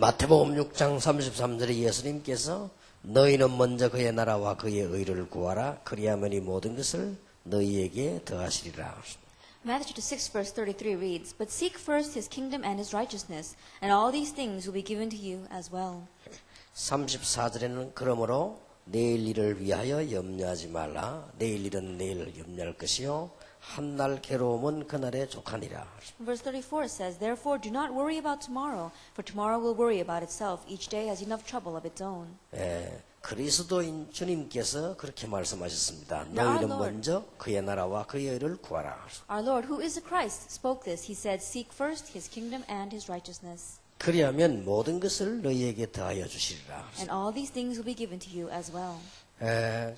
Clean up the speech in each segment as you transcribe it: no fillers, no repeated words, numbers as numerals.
마태복음 6장 33절에 예수님께서 너희는 먼저 그의 나라와 그의 의를 구하라. 그리하면 이 모든 것을 너희에게 더하시리라. Matthew chapter 6 verse 33 reads, But seek first his kingdom and his righteousness, and all these things will be given to you as well. 34절에는 그러므로 내일 일을 위하여 염려하지 말라. 내일 일은 내일 염려할 것이요 한날 괴로움은 그날에 족하니라. Verse 34 says, Therefore do not worry about tomorrow, for tomorrow will worry about itself. Each day has enough trouble of its own. 그리스도인 주님께서 그렇게 말씀하셨습니다. Now, 너희는 our Lord, 먼저 그의 나라와 그의 의를 구하라. Our Lord, who is the Christ, spoke this. He said, Seek first his kingdom and his righteousness, 그리하면 모든 것을 너희에게 더하여 주시리라. and all these things will be given to you as well.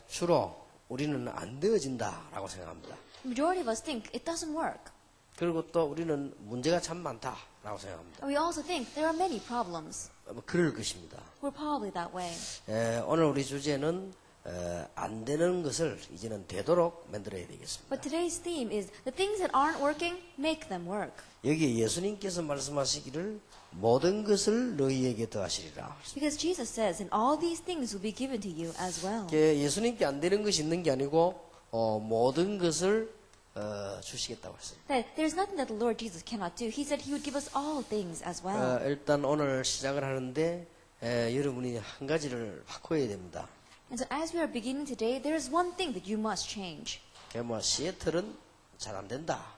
주로 우리는 안 되어진다라고 생각합니다. The majority of us think it doesn't work. 그리고 또 우리는 문제가 참 많다라고 생각합니다. And we also think there are many problems. 그럴 것입니다. We're probably that way. 오늘 우리 주제는 안 되는 것을 이제는 되도록 만들어야 되겠습니다. But today's theme is the things that aren't working, make them work. 여기 예수님께서 말씀하시기를 모든 것을 너희에게 더하시리라. Because Jesus says, and all these things will be given to you as well. 예수님께 안 되는 것이 있는 게 아니고 모든 것을 주시겠다고 했어요. That there's nothing that the Lord Jesus cannot do. He said he would give us all things as well. 일단 오늘 시작을 하는데 여러분이 한 가지를 바꿔야 됩니다. And so as we are beginning today, there is one thing that you must change. 시애틀은 잘 안 된다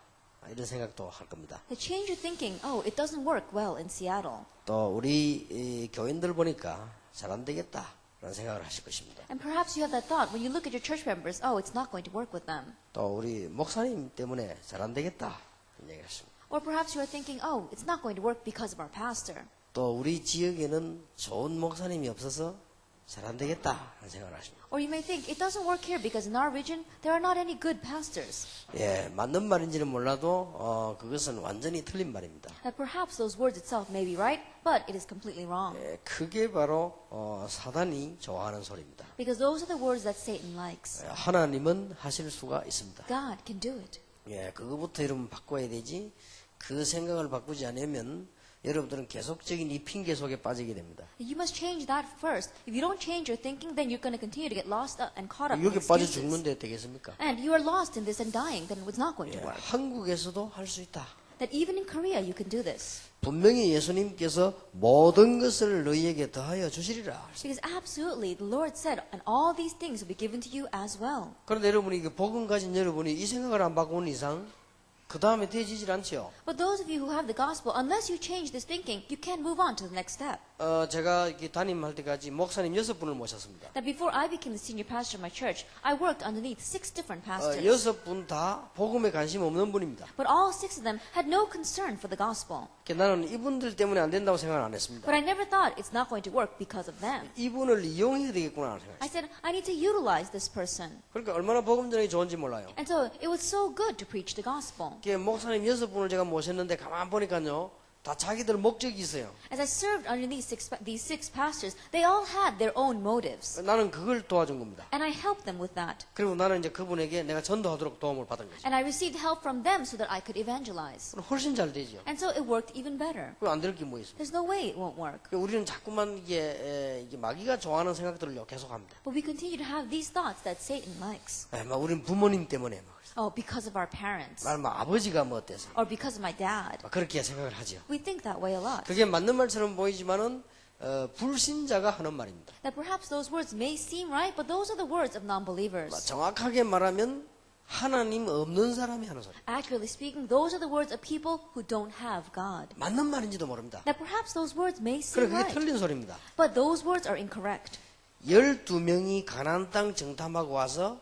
이런 생각도 할 겁니다. To change your thinking, oh, it doesn't work well in Seattle. 또 우리 교인들 보니까 잘 안 되겠다 라는 생각을 하실 것입니다. And perhaps you have that thought when you look at your church members, oh, it's not going to work with them. 또 우리 목사님 때문에 잘 안 되겠다 이런 얘기를 하십니다. Or perhaps you are thinking, oh, it's not going to work because of our pastor. 또 우리 지역에는 좋은 목사님이 없어서 잘 안 되겠다 하는 생각을 하십니다. Or you may think, it doesn't work here because in our region, there are not any good pastors. 맞는 말인지는 몰라도 그것은 완전히 틀린 말입니다. That perhaps those words itself may be right, but it is completely wrong. 그게 바로 사단이 좋아하는 소리입니다. Because those are the words that Satan likes. 하나님은 하실 수가 있습니다. God can do it. 그거부터 여러분 바꿔야 되지. 그 생각을 바꾸지 않으면 여러분들은 계속적인 이 핑계 속에 빠지게 됩니다. You must change that first. If you don't change your thinking, then you're going to continue to get lost and caught up in 여기 빠져 excuses. 죽는데 되겠습니까? And you are lost in this and dying, then it's not going to work. 한국에서도 할 수 있다. That even in Korea, you can do this. 분명히 예수님께서 모든 것을 너희에게 더하여 주시리라. Because absolutely, the Lord said, and all these things will be given to you as well. 그런데 여러분이 복음 가진 여러분이 이 생각을 안 바꾸는 이상 그 다음에 되지질 않죠. But those of you who have the gospel, unless you change this thinking, you can't move on to the next step. 제가 담임할 때까지 목사님 6분을 모셨습니다. That before I became the senior pastor of my church, I worked underneath 6 different pastors. 6분 다 복음에 관심 없는 분입니다. But all 6 of them had no concern for the gospel. 나는 이분들 때문에 안 된다고 생각 안 했습니다. But I never thought it's not going to work because of them. 이분을 이용해야 되겠구나 하는 생각. I said, I need to utilize this person. 그러니까 얼마나 복음 전이 좋은지 몰라요. And so it was so good to preach the gospel. 목사님 6분을 제가 모셨는데 가만 보니까요. 다 자기들 목적이 있어요. As I served under these six pastors, they all had their own motives. 나는 그걸 도와준 겁니다. And I helped them with that. 그리고 나는 이제 그분에게 내가 전도하도록 도움을 받은 거죠. And I received help from them so that I could evangelize. 훨씬 잘 되죠. And so it worked even better. 그럼 안 될 게 뭐 있습니까? There's no way it won't work. 우리는 자꾸만 이게 마귀가 좋아하는 생각들을 계속합니다. But we continue to have these thoughts that Satan likes. 우리는 부모님 때문에 Oh, because of our parents. 아버지가 뭐 어때서? Or because of my dad. 그렇게 생각을 하죠. We think that way a lot. 그게 맞는 말처럼 보이지만은 불신자가 하는 말입니다. That perhaps those words may seem right, but those are the words of non-believers. 정확하게 말하면 하나님 없는 사람이 하는 소리. Accurately speaking, those are the words of people who don't have God. 맞는 말인지도 모릅니다. That perhaps those words may seem 그래 그게 right, 틀린 소리입니다. but those words are incorrect. 12명이 가나안 땅 정탐하고 와서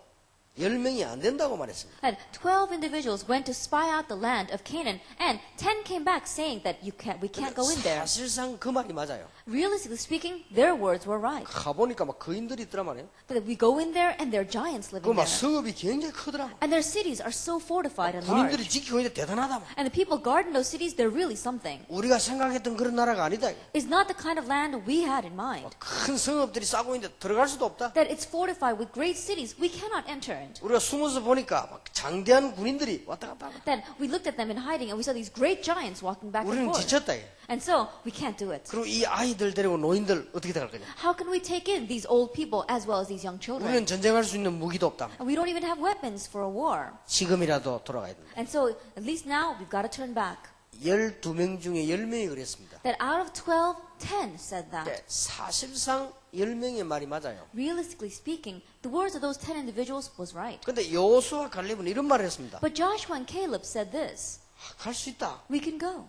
10명이 안 된다고 말했습니다. And 12 individuals went to spy out the land of Canaan, and 10 came back saying that we can't go in there. 사실상 그 말이 맞아요. Realistically speaking, their words were right. 가보니까 막 거인들이 있더라 말이에요. That we go in there and there are giants living 그 막 there. 성읍이 굉장히 크더라. And their cities are so fortified and 군인들이 large. 지키고 있는데 대단하다. And the people guarding those cities, they're really something. 우리가 생각했던 그런 나라가 아니다. It's not the kind of land we had in mind. 큰 성읍들이 싸고 있는데 들어갈 수도 없다. That it's fortified with great cities. We cannot enter different. 우리가 숨어서 보니까 막 장대한 군인들이 왔다 갔다 하고 Then we looked at them in hiding and we saw these great giants walking back and 우리는 forth. 지쳤다. And so we can't do it. 그리고 이 아이들 데리고 노인들 어떻게 될 거냐? How can we take in these old people as well as these young 우리는 children? 전쟁할 수 있는 무기도 없다. And we don't even have weapons for a war. 지금이라도 돌아가야 된다. And so at least now we've got to turn back. 12명 중에 10명이 그랬습니다. That out of 12, 10 said that. 네, 사실상 10명의 말이 맞아요. Realistically speaking, the words of those 10 individuals was right. 근데 여호수아 갈렙은 이런 말을 했습니다. But Joshua and Caleb said this, 갈 수 있다. we can go.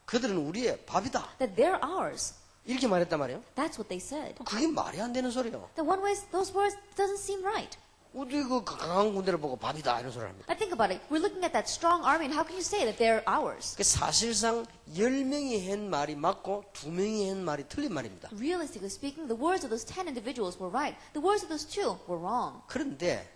그들은 우리의 밥이다. That they're ours. 이렇게 말했단 말이에요. That's what they said. 그게 말이 안 되는 소리예요. That one way, those words doesn't seem right. 우리 그 강한 군대를 보고 밥이다 이런 소리를 합니다. I think about it. We're looking at that strong army, and how can you say that they're ours? 그 사실상 10명이 한 말이 맞고 2명이 한 말이 틀린 말입니다. Realistically speaking, the words of those 10 individuals were right. The words of those 2 were wrong. 그런데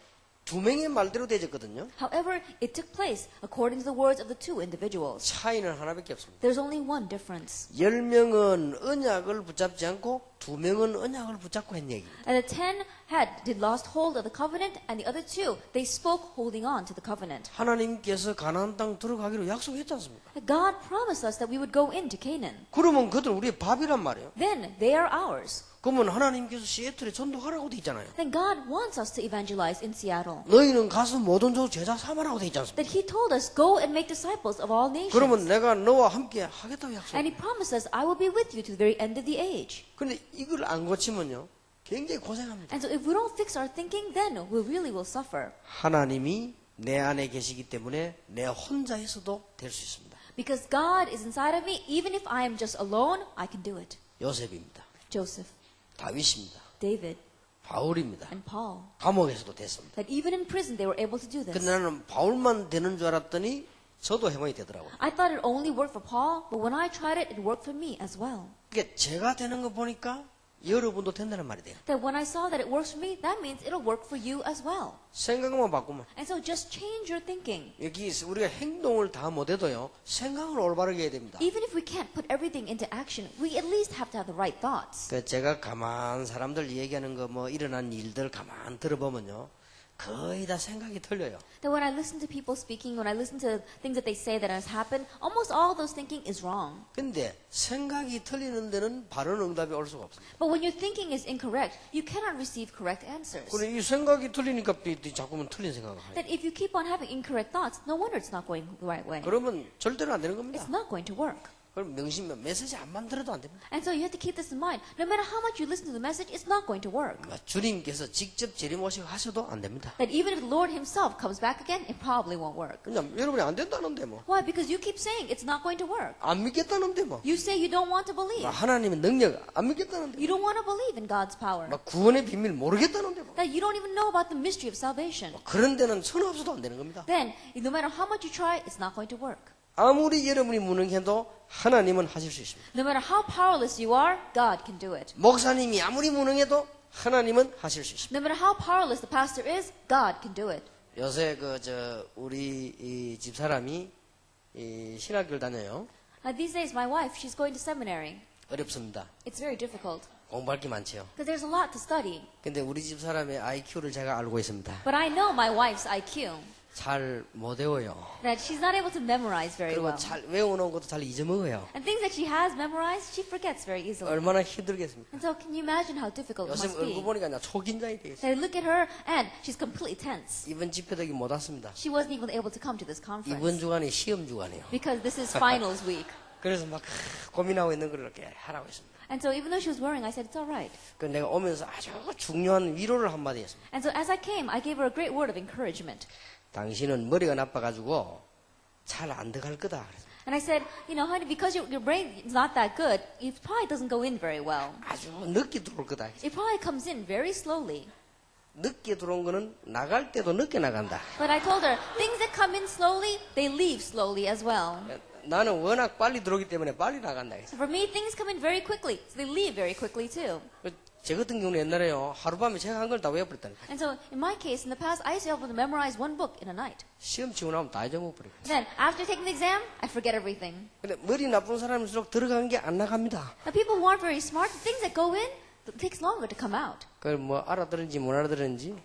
2명의 말대로 되졌거든요. However, it took place according to the words of the 2 individuals. 차이는 하나밖에 없습니다. There's only one difference. 10명은 언약을 붙잡지 않고 2명은 언약을 붙잡고 한 얘기입니다. And the 10 did lost hold of the covenant, and the other 2, they spoke holding on to the covenant. 하나님께서 가나안 땅 들어가기로 약속했지 않습니까? God promised us that we would go into Canaan. 그러면 그들은 우리의 밥이란 말이에요. Then they are ours. 그러면 하나님께서 시애틀에 전도하라고 돼 있잖아요. Then God wants us to evangelize in Seattle. 너희는 가서 모든 족 제자 삼으라고 돼 있지 않습니까? That He told us, go and make disciples of all nations. 그러면 내가 너와 함께 하겠다고 약속. And He promised us, I will be with you to the very end of the age. 근데 이걸 안 고치면요, 굉장히 고생합니다. And so if we don't fix our thinking, then we really will suffer. 하나님이 내 안에 계시기 때문에 내 혼자에서도 될 수 있습니다. Because God is inside of me, even if I am just alone, I can do it. 요셉입니다. Joseph, 다윗입니다. David, 바울입니다. and Paul. 감옥에서도 됐습니다. That even in prison, they were able to do this. 근데 나는 바울만 되는 줄 알았더니 저도 해방이 되더라고요. I thought it only worked for Paul, but when I tried it, it worked for me as well. 그러니까 제가 되는 거 보니까 여러분도 된다는 말이 돼요. That when I saw that it works for me, that means it'll work for you as well. 생각만 바꾸면. And so just change your thinking. 여기 우리가 행동을 다 못해도요, 생각을 올바르게 해야 됩니다. Even if we can't put everything into action, we at least have to have the right thoughts. 그 제가 가만 사람들 얘기하는 거 뭐 일어난 일들 가만 들어보면요, 거의 다 생각이 틀려요. That when I listen to people speaking, when I listen to things that they say that has happened, almost all of those thinking is wrong. 근데 생각이 틀리는 데는 바른 응답이 올 수가 없습니다. But when your thinking is incorrect, you cannot receive correct answers. 그래 이 생각이 틀리니까 자꾸만 틀린 생각을 해요. That if you keep on having incorrect thoughts, no wonder it's not going the right way. 그러면 절대로 안 되는 겁니다. It's not going to work. 그럼 메시지 안 만들어도 안 됩니다. And so you have to keep this in mind. No matter how much you listen to the message, it's not going to work. 주님께서 직접 재림오시고 하셔도 안 됩니다. That even if the Lord Himself comes back again, it probably won't work. 그냥 여러분이 안 된다는데 뭐, Why? Because you keep saying it's not going to work. 안 믿겠다는데 뭐, You say you don't want to believe. 하나님의 능력 안 믿겠다는데, You don't want to believe in God's power. 막 구원의 비밀 모르겠다는데 뭐, That you don't even know about the mystery of salvation. 그런 데는 선 없어도 안 되는 겁니다. Then, no matter how much you try, it's not going to work. 아무리 여러분이 무능해도 하나님은 하실 수 있습니다. No matter how powerless you are, God can do it. 목사님이 아무리 무능해도 하나님은 하실 수 있습니다. No matter how powerless the pastor is, God can do it. 요새 우리 이 집사람이 이 신학교를 다녀요. These days, my wife, she's going to seminary. 어렵습니다. It's very difficult. 공부할 게 많지요. Because there's a lot to study. 근데 우리 집사람의 IQ를 제가 알고 있습니다. But I know my wife's IQ. 잘 못 외워요. That she's not able to memorize very 그리고 well. 잘 외워놓은 것도 잘 잊어먹어요. And things that she has memorized, she forgets very easily. 얼마나 힘들겠습니까? And so can you imagine how difficult it 요즘 must 얼굴 be? 보니까 그냥 초긴장이 되겠어요. So look at her, and she's completely tense. 이번 집회덕이 못 왔습니다. She wasn't even able to come to this 이번 conference. 주간이 시험 주간이에요. Because this is finals week. 그래서 막 고민하고 있는 걸 이렇게 하라고 했습니다. And so even though she was worrying, I said, it's all right. 그 내가 오면서 아주 중요한 위로를 한마디 했습니다. And so as I came, I gave her a great word of encouragement. 당신은 머리가 나빠가지고 잘 안 들어갈 거다. 그랬어요. And I said, you know, honey, because your brain is not that good, it probably doesn't go in very well. 아주 늦게 들어올 거다. It probably comes in very slowly. 늦게 들어온 거는 나갈 때도 늦게 나간다. But I told her, things that come in slowly, they leave slowly as well. 나는 워낙 빨리 들어오기 때문에 빨리 나간다. So for me, things come in very quickly, so they leave very quickly too. 제 같은 경우는 옛날에요. 하룻밤에 책 한 걸 다 외워버렸다니까. And so in my case, in the past, I used to be able to memorize one book in a night. 시험 치고 나면 다 잊어먹어버리고. Then after taking the exam, I forget everything. 근데 머리 나쁜 사람일수록 들어간 게 안 나갑니다. Now people who aren't very smart, the things that go in, it takes longer to come out. 그걸 뭐 알아들은지 못 알아들은지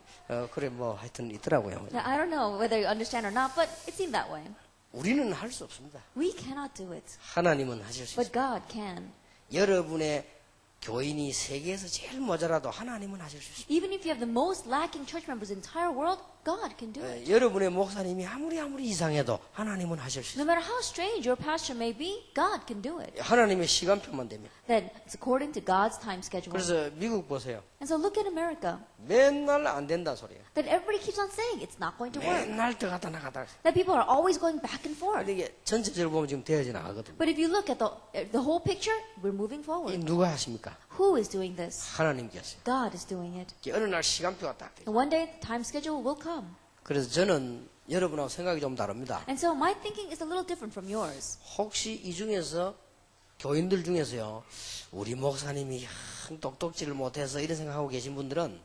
그래 뭐 하여튼 있더라고요. Now, I don't know whether you understand or not, but it seemed that way. 우리는 할 수 없습니다. We cannot do it, 하나님은 하실 수 but 있습니다. God can. 여러분의 교인이 세계에서 제일 모자라도 하나님은 하실 수 있습니다. Even if you have the most lacking church members in the entire world, God can do it. 여러분의 목사님이 아무리 이상해도 하나님은 하실 수 No 있습니다. matter how strange your pastor may be, God can do it. 하나님의 시간표만 됩니다. Then it's according to God's time schedule. 그래서 미국 보세요. And so look at America. 맨날 안 된다 소리예요. That everybody keeps on saying it's not going to work. 맨날 들어갔다 나갔다. That people are always going back and forth. 근데 이게 전체적으로 보면 지금 되어져 나가거든요. But if you look at the whole picture, we're moving 이 forward. 누가 하십니까? Who is doing this? 하나님께서요. God is doing it. 어느 날 시간표가 딱 돼요. And one day, the time schedule will come. 그래서 저는 여러분하고 생각이 좀 다릅니다. And so my thinking is a little different from yours. 혹시 이 중에서 교인들 중에서요, 우리 목사님이 똑똑지를 못해서 이런 생각하고 계신 분들은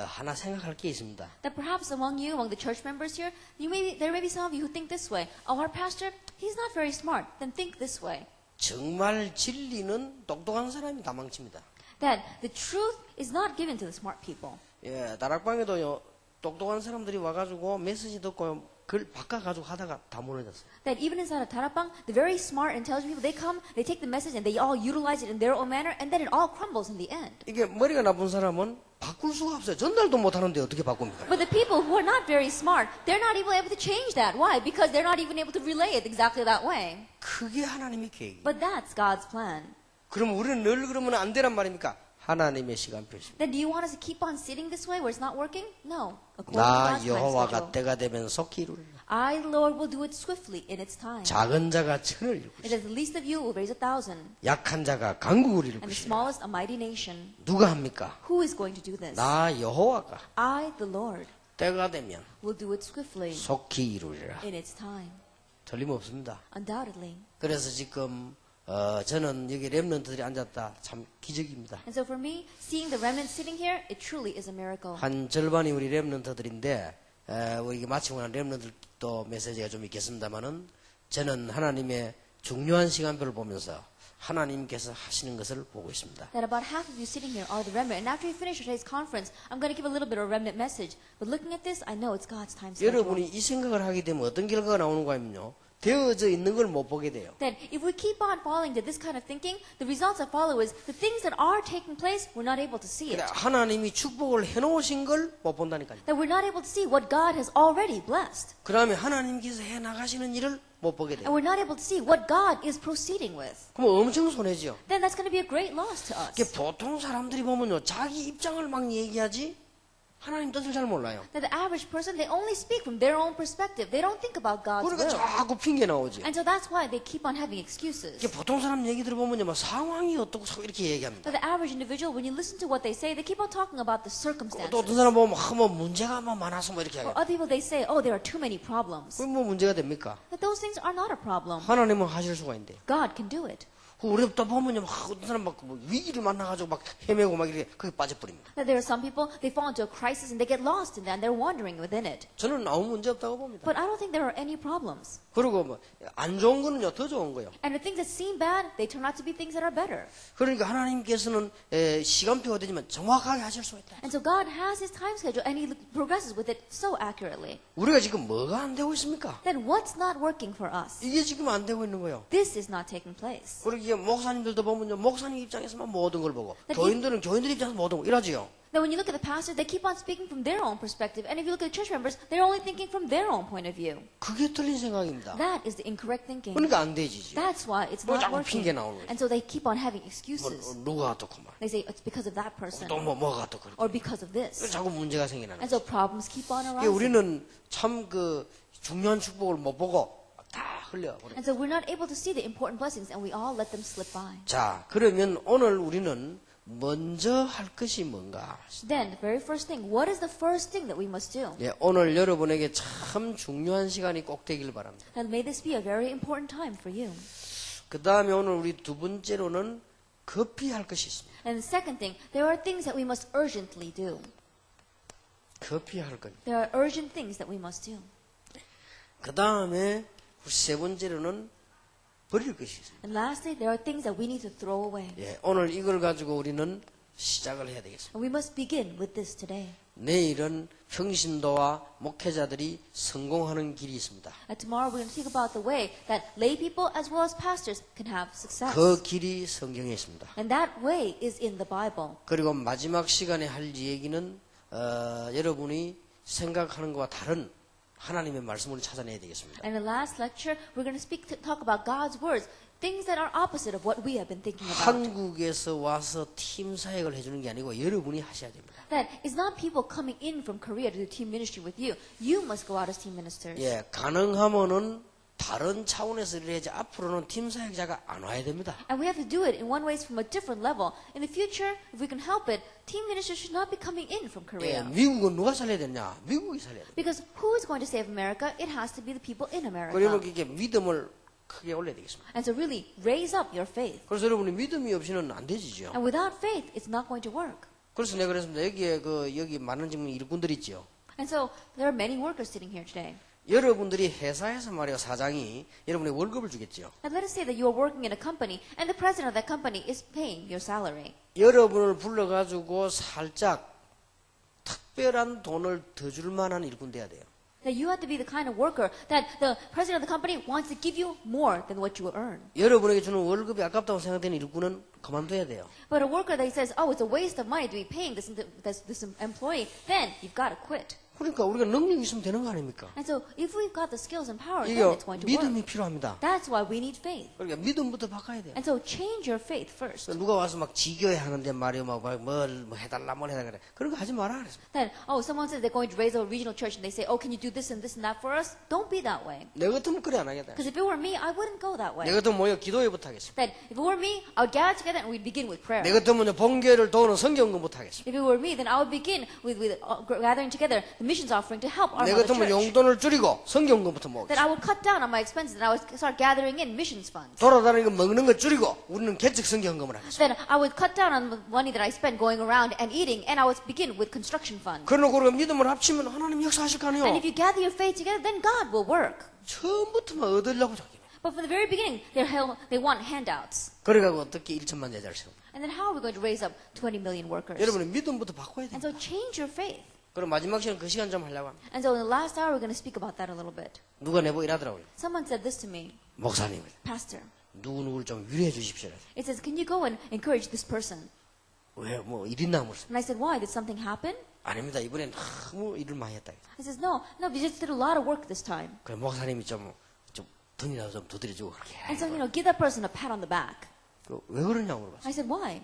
하나 생각할 게 있습니다. That perhaps among you, among the church members here, there may be some of you who think this way. Oh, our pastor, he's not very smart. Then think this way. 정말 진리는 똑똑한 사람이 다 망칩니다. That the truth is not given to the smart people. 예, 다락방에도요, 똑똑한 사람들이 와가지고 메시지 듣고 글 바꿔가지고 하다가 다 무너졌어요. That even inside of Tarapang, the very smart, intelligent people, they come, they take the message and they all utilize it in their own manner, and then it all crumbles in the end. 이게 머리가 나쁜 사람은 바꿀 수가 없어요. 전달도 못하는데 어떻게 바꿉니까? But the people who are not very smart, they're not even able to change that. Why? Because they're not even able to relay it exactly that way. 그게 하나님의 계획이에요. But that's God's plan. 그럼 우리는 늘 그러면 안 되란 말입니까? 하나님의 시간표입니다. Then do you want us to keep on sitting this way where it's not working? No. According to 나 God's time 여호와가 schedule. 때가 되면 속히 이루리라. I, the Lord, will do it swiftly in its time. 작은 자가 천을 이룰 It 것이다. is the least of you will raise 1,000, 약한 자가 강국을 이룰 and the 것이다. smallest a mighty nation. 누가 합니까? Who is going to do this? 나 여호와가 I, the Lord, 때가 되면 will do it swiftly 속히 이루리라. in its time. 틀림없습니다. Undoubtedly. 그래서 지금 저는 여기 렘넌트들이 앉았다 참 기적입니다. And so for me, seeing the remnant sitting here, it truly is a miracle. 한 절반이 우리 렘넌트들인데 우리 마치고 난 렘넌트도 메시지가 좀 있겠습니다만은 저는 하나님의 중요한 시간표를 보면서 하나님께서 하시는 것을 보고 있습니다. That about half of you sitting here are the remnant. And after we finish today's conference, I'm going to give a little bit of a remnant message. But looking at this, I know it's God's time schedule. 여러분이 이 생각을 하게 되면 어떤 결과가 나오는가 하면요. 되어져 있는 걸 못 보게 돼요. That if we keep on falling to this kind of thinking, the results that follow is the things that are taking place, we're not able to see it. 그러니까 하나님이 축복을 해놓으신 걸 못 본다니까요. That we're not able to see what God has already blessed. 그 다음에 하나님께서 해나가시는 일을 못 보게 And 돼요. we're not able to see what God is proceeding with. 그럼 엄청 손해죠. Then that's going to be a great loss to us. 이게 보통 사람들이 보면요. 자기 입장을 막 얘기하지 하나님 뜻을 잘 몰라요. That the average person, they only speak from their own perspective. They don't think about God's 그러니까 will. 자꾸 핑계 나오지. And so that's why they keep on having excuses. 이게 보통 사람 얘기 들어보면요. 막 상황이 어떻고 이렇게 얘기합니다. That the average individual, when you listen to what they say, they keep on talking about the 또 circumstances. 어떤 사람 보면 뭐 문제가 막 많아서 뭐 이렇게 Or 하게. other people, they say, oh, there are too many problems. 그럼 뭐 문제가 됩니까? But those things are not a problem. 하나님은 하실 수가 있는데. God can do it. 우리 또 보면요. 막 어떤 사람 막 위기를 만나가지고 막 헤매고 막 이렇게 거기 빠져버립니다. That there are some people, they fall into a crisis and they get lost in that and they're wandering within it. 저는 아무 문제 없다고 봅니다. But I don't think there are any problems. 그리고 뭐 안 좋은 거는요. 더 좋은 거예요. And the things that seem bad, they turn out to be things that are better. 그러니까 하나님께서는 시간표가 되지만 정확하게 하실 수 있다. And so God has His time schedule and He progresses with it so accurately. 우리가 지금 뭐가 안 되고 있습니까? Then what's not working for us? 이게 지금 안 되고 있는 거예요. This is not taking place. 그리고 이게 목사님들도 보면요. 목사님 입장에서만 모든 걸 보고 교인들은 교인들 입장에서 모든 걸 이러지요. Then when you look at the pastors, they keep on speaking from their own perspective. And if you look at the church members, they're only thinking from their own point of view. 그게 틀린 생각입니다. That is the incorrect thinking. 그러니까 안 되지. That's why it's 뭐 not 자꾸 working. 핑계 나오는 거예요. And so they keep on having 뭐, excuses. 누가 어떻고 말. They say it's because of that person 또 뭐가 어떻고 그렇고. or because of this. 자꾸 문제가 생기는 And 거예요. so problems keep on 이게 arising. 우리는 참 그 중요한 축복을 못 보고 다 흘려버려요. And so we're not able to see the important blessings and we all let them slip by. 자, 그러면 오늘 우리는 먼저 할 것이 뭔가? Then the very first thing, what is the first thing that we must do? 예, 오늘 여러분에게 참 중요한 시간이 꼭 되길 바랍니다. And may this be a very important time for you. 그 다음에 오늘 우리 두 번째로는 급히 할 것이 있습니다. And the second thing, there are things that we must urgently do. 급히 할 것. There are urgent things that we must do. 그 다음에 세 번째로는 버릴 것이 있습니다. And lastly, there are things that we need to throw away. 예, 오늘 이걸 가지고 우리는 시작을 해야 되겠습니다. And we must begin with this today. 내일은 평신도와 목회자들이 성공하는 길이 있습니다. And tomorrow we're going to think about the way that lay people as well as pastors can have success. 그 길이 성경에 있습니다. And that way is in the Bible. 그리고 마지막 시간에 할 얘기는 여러분이 생각하는 것과 다른 하나님의 말씀을 찾아내야 되겠습니다. And in the last lecture, we're going to talk about God's words, things that are opposite of what we have been thinking about. 한국에서 와서 팀 사역을 해주는 게 아니고 여러분이 하셔야 됩니다. That it's not people coming in from Korea to do team ministry with you. You must go out as team ministers. 예, 가능하면은 다른 차원에서 일해야지 앞으로는 팀 사역자가 안 와야 됩니다. And we have to do it in one way from a different level. In the future, if we can help it, team ministers should not be coming in from 예, Korea. 미국은 누가 살려야 되냐? 미국이 살려야 돼요. Because who is going to save America? It has to be the people in America. 그리고 이렇게 믿음을 크게 올려야 되겠습니다. And so really raise up your faith. 그래서 여러분이 믿음이 없이는 안 되지죠. And without faith, it's not going to work. 그래서 내가 그랬습니다. 여기에 여기 많은 지금 일꾼들 있죠. And so there are many workers sitting here today. 여러분들이 회사에서 말이야 사장이 여러분의 월급을 주겠죠. And let us say that you are working in a company and the president of that company is paying your salary. 여러분을 불러가지고 살짝 특별한 돈을 더 줄 만한 일꾼 돼야 돼요. That you have to be the kind of worker that the president of the company wants to give you more than what you earn. 여러분에게 주는 월급이 아깝다고 생각되는 일꾼은 그만둬야 돼요. But a worker that says, oh, it's a waste of money to be paying this employee, then you've got to quit. 그러니까 우리가 능력이 있으면 되는 거 아닙니까? And so if we've got the skills and power, 이게 then it's going to work. 믿음이 필요합니다. That's why we need faith. 그러니까 믿음부터 바꿔야 돼요. And so change your faith first. 누가 와서 막 지교회 하는데 말이야 뭐 해달라 뭘 해달라 그래. 그런 거 하지 마라 그랬습니다. Then, oh, someone says they're going to raise a regional church and they say, oh, can you do this and that for us? Don't be that way. 내 같으면 그래 안 하겠다. Because if it were me, I wouldn't go that way. 내 같으면 모여 기도회부터 하겠습니다. That if it were me, I would gather together and we'd begin with prayer. 내 같으면 본교회를 도우는 성경공부터 하겠습니다. If it were me, then I would begin with gathering together the missions offering to help our 내 mother 같으면 church. 용돈을 줄이고 성경공부터 모으겠습니다. That I would cut down on my expenses and I would start gathering in missions funds. 돌아다니는 거 먹는 거 줄이고 우리는 개척 성경금을 하겠습니다. Then I would cut down on the money that I spend going around and eating and I would begin with construction funds. 그러고 우리가 믿음을 합치면 하나님 역사하실 거 And 아니에요. if you gather your faith together, then God will work. 처음부터만 얻으려고 자기. But from the very beginning, they want handouts. 그래가지고 어떻게 1천만 제자를 세웁니다. And then how are we going to raise up 20 million workers? 여러분의 믿음부터 바꿔야 And 됩니다. so change your faith. 그럼 마지막 시간 그 시간 좀 하려고 합니다. And so in the last hour, we're going to speak about that a little bit. 누가 내보고 이러더라고요. Someone said this to me, 목사님, Pastor. 누구누구를 좀 위로해 주십시오. It says, can you go and encourage this person? 왜, 뭐, 일 있나 물었어요. And I said, why? Did something happen? 아닙니다. 이번엔 너무 일을 많이 했다. He says, no, we just did a lot of work this time. 그래, 목사님이 좀 돈이라도 좀 두드려주고 그렇게. And so, give that person a pat on the back. 왜 그러냐고 물어봤어요. I said, why?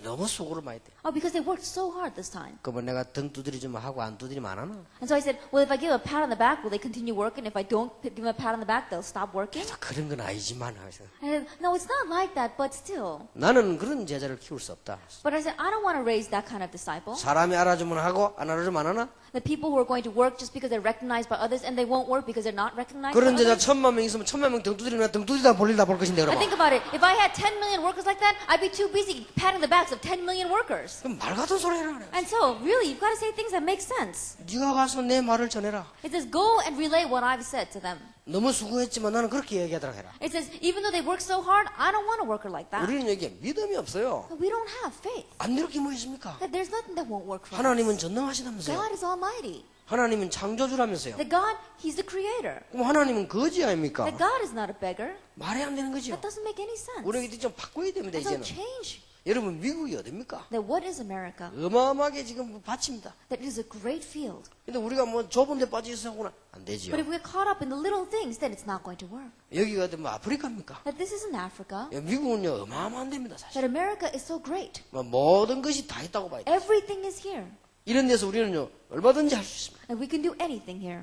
너무 속으로 많이 했대. Oh, because they worked so hard this time. 그러면 내가 등 두드려주면 하고 안 두드리면 안 하나? And so I said, well, if I give a pat on the back, will they continue working? If I don't give them a pat on the back, they'll stop working? 그런 건 아니지만. 하면서. I said, no, it's not like that, but still. 나는 그런 제자를 키울 수 없다. But I said, I don't want to raise that kind of disciple. 사람이 알아주면 하고 안 알아주면 안 하나? The people who are going to work just because they're recognized by others and they won't work because they're not recognized by 그런 제자 others. 1,000만 명 있으면 1,000만 명 등 두드리면 등 두드리다 볼일다 볼 것인데 I 여러분. think about it. If I had 10 million workers like that, I'd be too busy patting the backs of 10 million workers. 그럼 말 같은 소리 해라 그래. And so, really, you've got to say things that make sense. 네가 가서 내 말을 전해라. It says, go and relay what I've said to them. 너무 수고했지만 나는 그렇게 얘기하도록 해라. It says, even though they work so hard, I don't want a worker like that. 우리는 여기에 믿음이 없어요. But we don't have faith. 안 이렇게 뭐 있습니까? That there's nothing that won't work for us. 하나님은 전능하시다면서요. God is almighty. 하나님은 창조주라면서요. That God, He's the creator. 그럼 하나님은 거지 아닙니까? That God is not a beggar. 말이 안 되는 거죠. That doesn't make any sense. 우리가 이제 좀 바꿔야 됩니다. And so 이제는. change. 여러분 미국이 어딥니까? That what is America? 어마어마하게 지금 밭입니다. That is a great field. 근데 우리가 뭐 좁은 데 빠져 있어서는 안 되지요. But if we're caught up in the little things, then it's not going to work. 여기가 어디 뭐 아프리카입니까? That this isn't Africa. 미국은요 어마어마한 데입니다 사실. That America is so great. 뭐 모든 것이 다 있다고 봐야 돼. Everything is here. 이런 데서 우리는요 얼마든지 할 수 있습니다. And we can do anything here.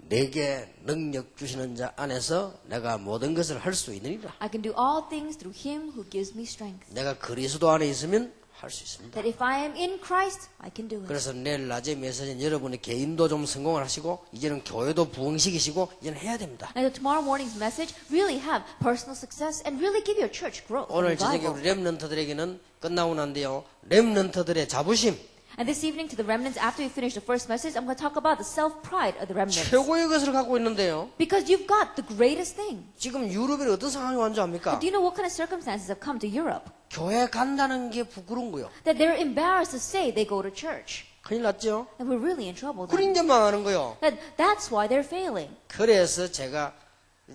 내게 능력 주시는 자 안에서 내가 모든 것을 할 수 있느니라. I can do all things through Him who gives me strength. 내가 그리스도 안에 있으면 할 수 있습니다. That if I am in Christ, I can do it. 그래서 내일 낮에 메시지는 여러분의 개인도 좀 성공을 하시고 이제는 교회도 부흥시키시고 이제는 해야 됩니다. And so tomorrow morning's message, really have personal success and really give your church growth. 오늘 and 저녁에 revival. 우리 렘넌트들에게는 끝나고 난데요. 렘넌트들의 자부심 And this evening to the remnants, after we finish the first message, I'm going to talk about the self-pride of the remnants. 최고의 것을 갖고 있는데요. Because you've got the greatest thing. 지금 유럽에 어떤 상황이 왔는지 압니까? Do you know what kind of circumstances have come to Europe? 교회 간다는 게 부끄러운 거요. That they're embarrassed to say they go to church. 큰일 났죠? And we're really in trouble 그런 then. 게 망하는 거요. That's why they're failing. 그래서 제가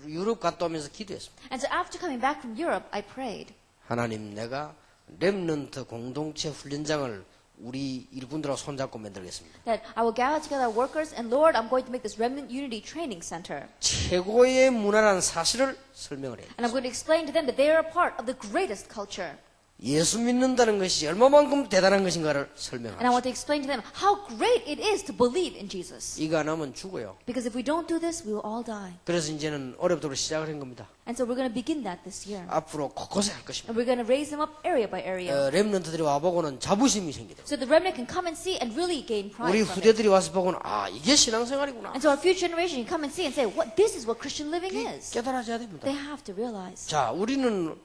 유럽 갔다 오면서 기도했습니다. And so after coming back from Europe, I prayed. 하나님, 내가 렘넌트 공동체 훈련장을 우리 일꾼들하고 손잡고 만들겠습니다. That I will gather together our workers, and Lord, I'm going to make this Remnant Unity Training Center. 최고의 문화라는 사실을 설명을 해요. And I'm going to explain to them that they are a part of the greatest culture. 예수 믿는다는 것이 얼마만큼 대단한 것인가를 And I 설명합니다. want to explain to them how great it is to believe in Jesus. 이거 안 하면 죽어요. Because if we don't do this, we will all die. 그래서 이제는 어렵도록 시작을 한 겁니다. And so we're going to begin that this year. 앞으로 곳곳에 할 것입니다. And we're going to raise them up area by area. 렘넌트들이 와보고는 자부심이 생기도록. So the remnant can come and see and really gain pride 우리 from it. 후대들이 와서 보고는 아, 이게 신앙생활이구나. And so our future generation can come and see and say, "What? This is what Christian living is." 깨달아져야 됩니다. They have to realize. 자, 우리는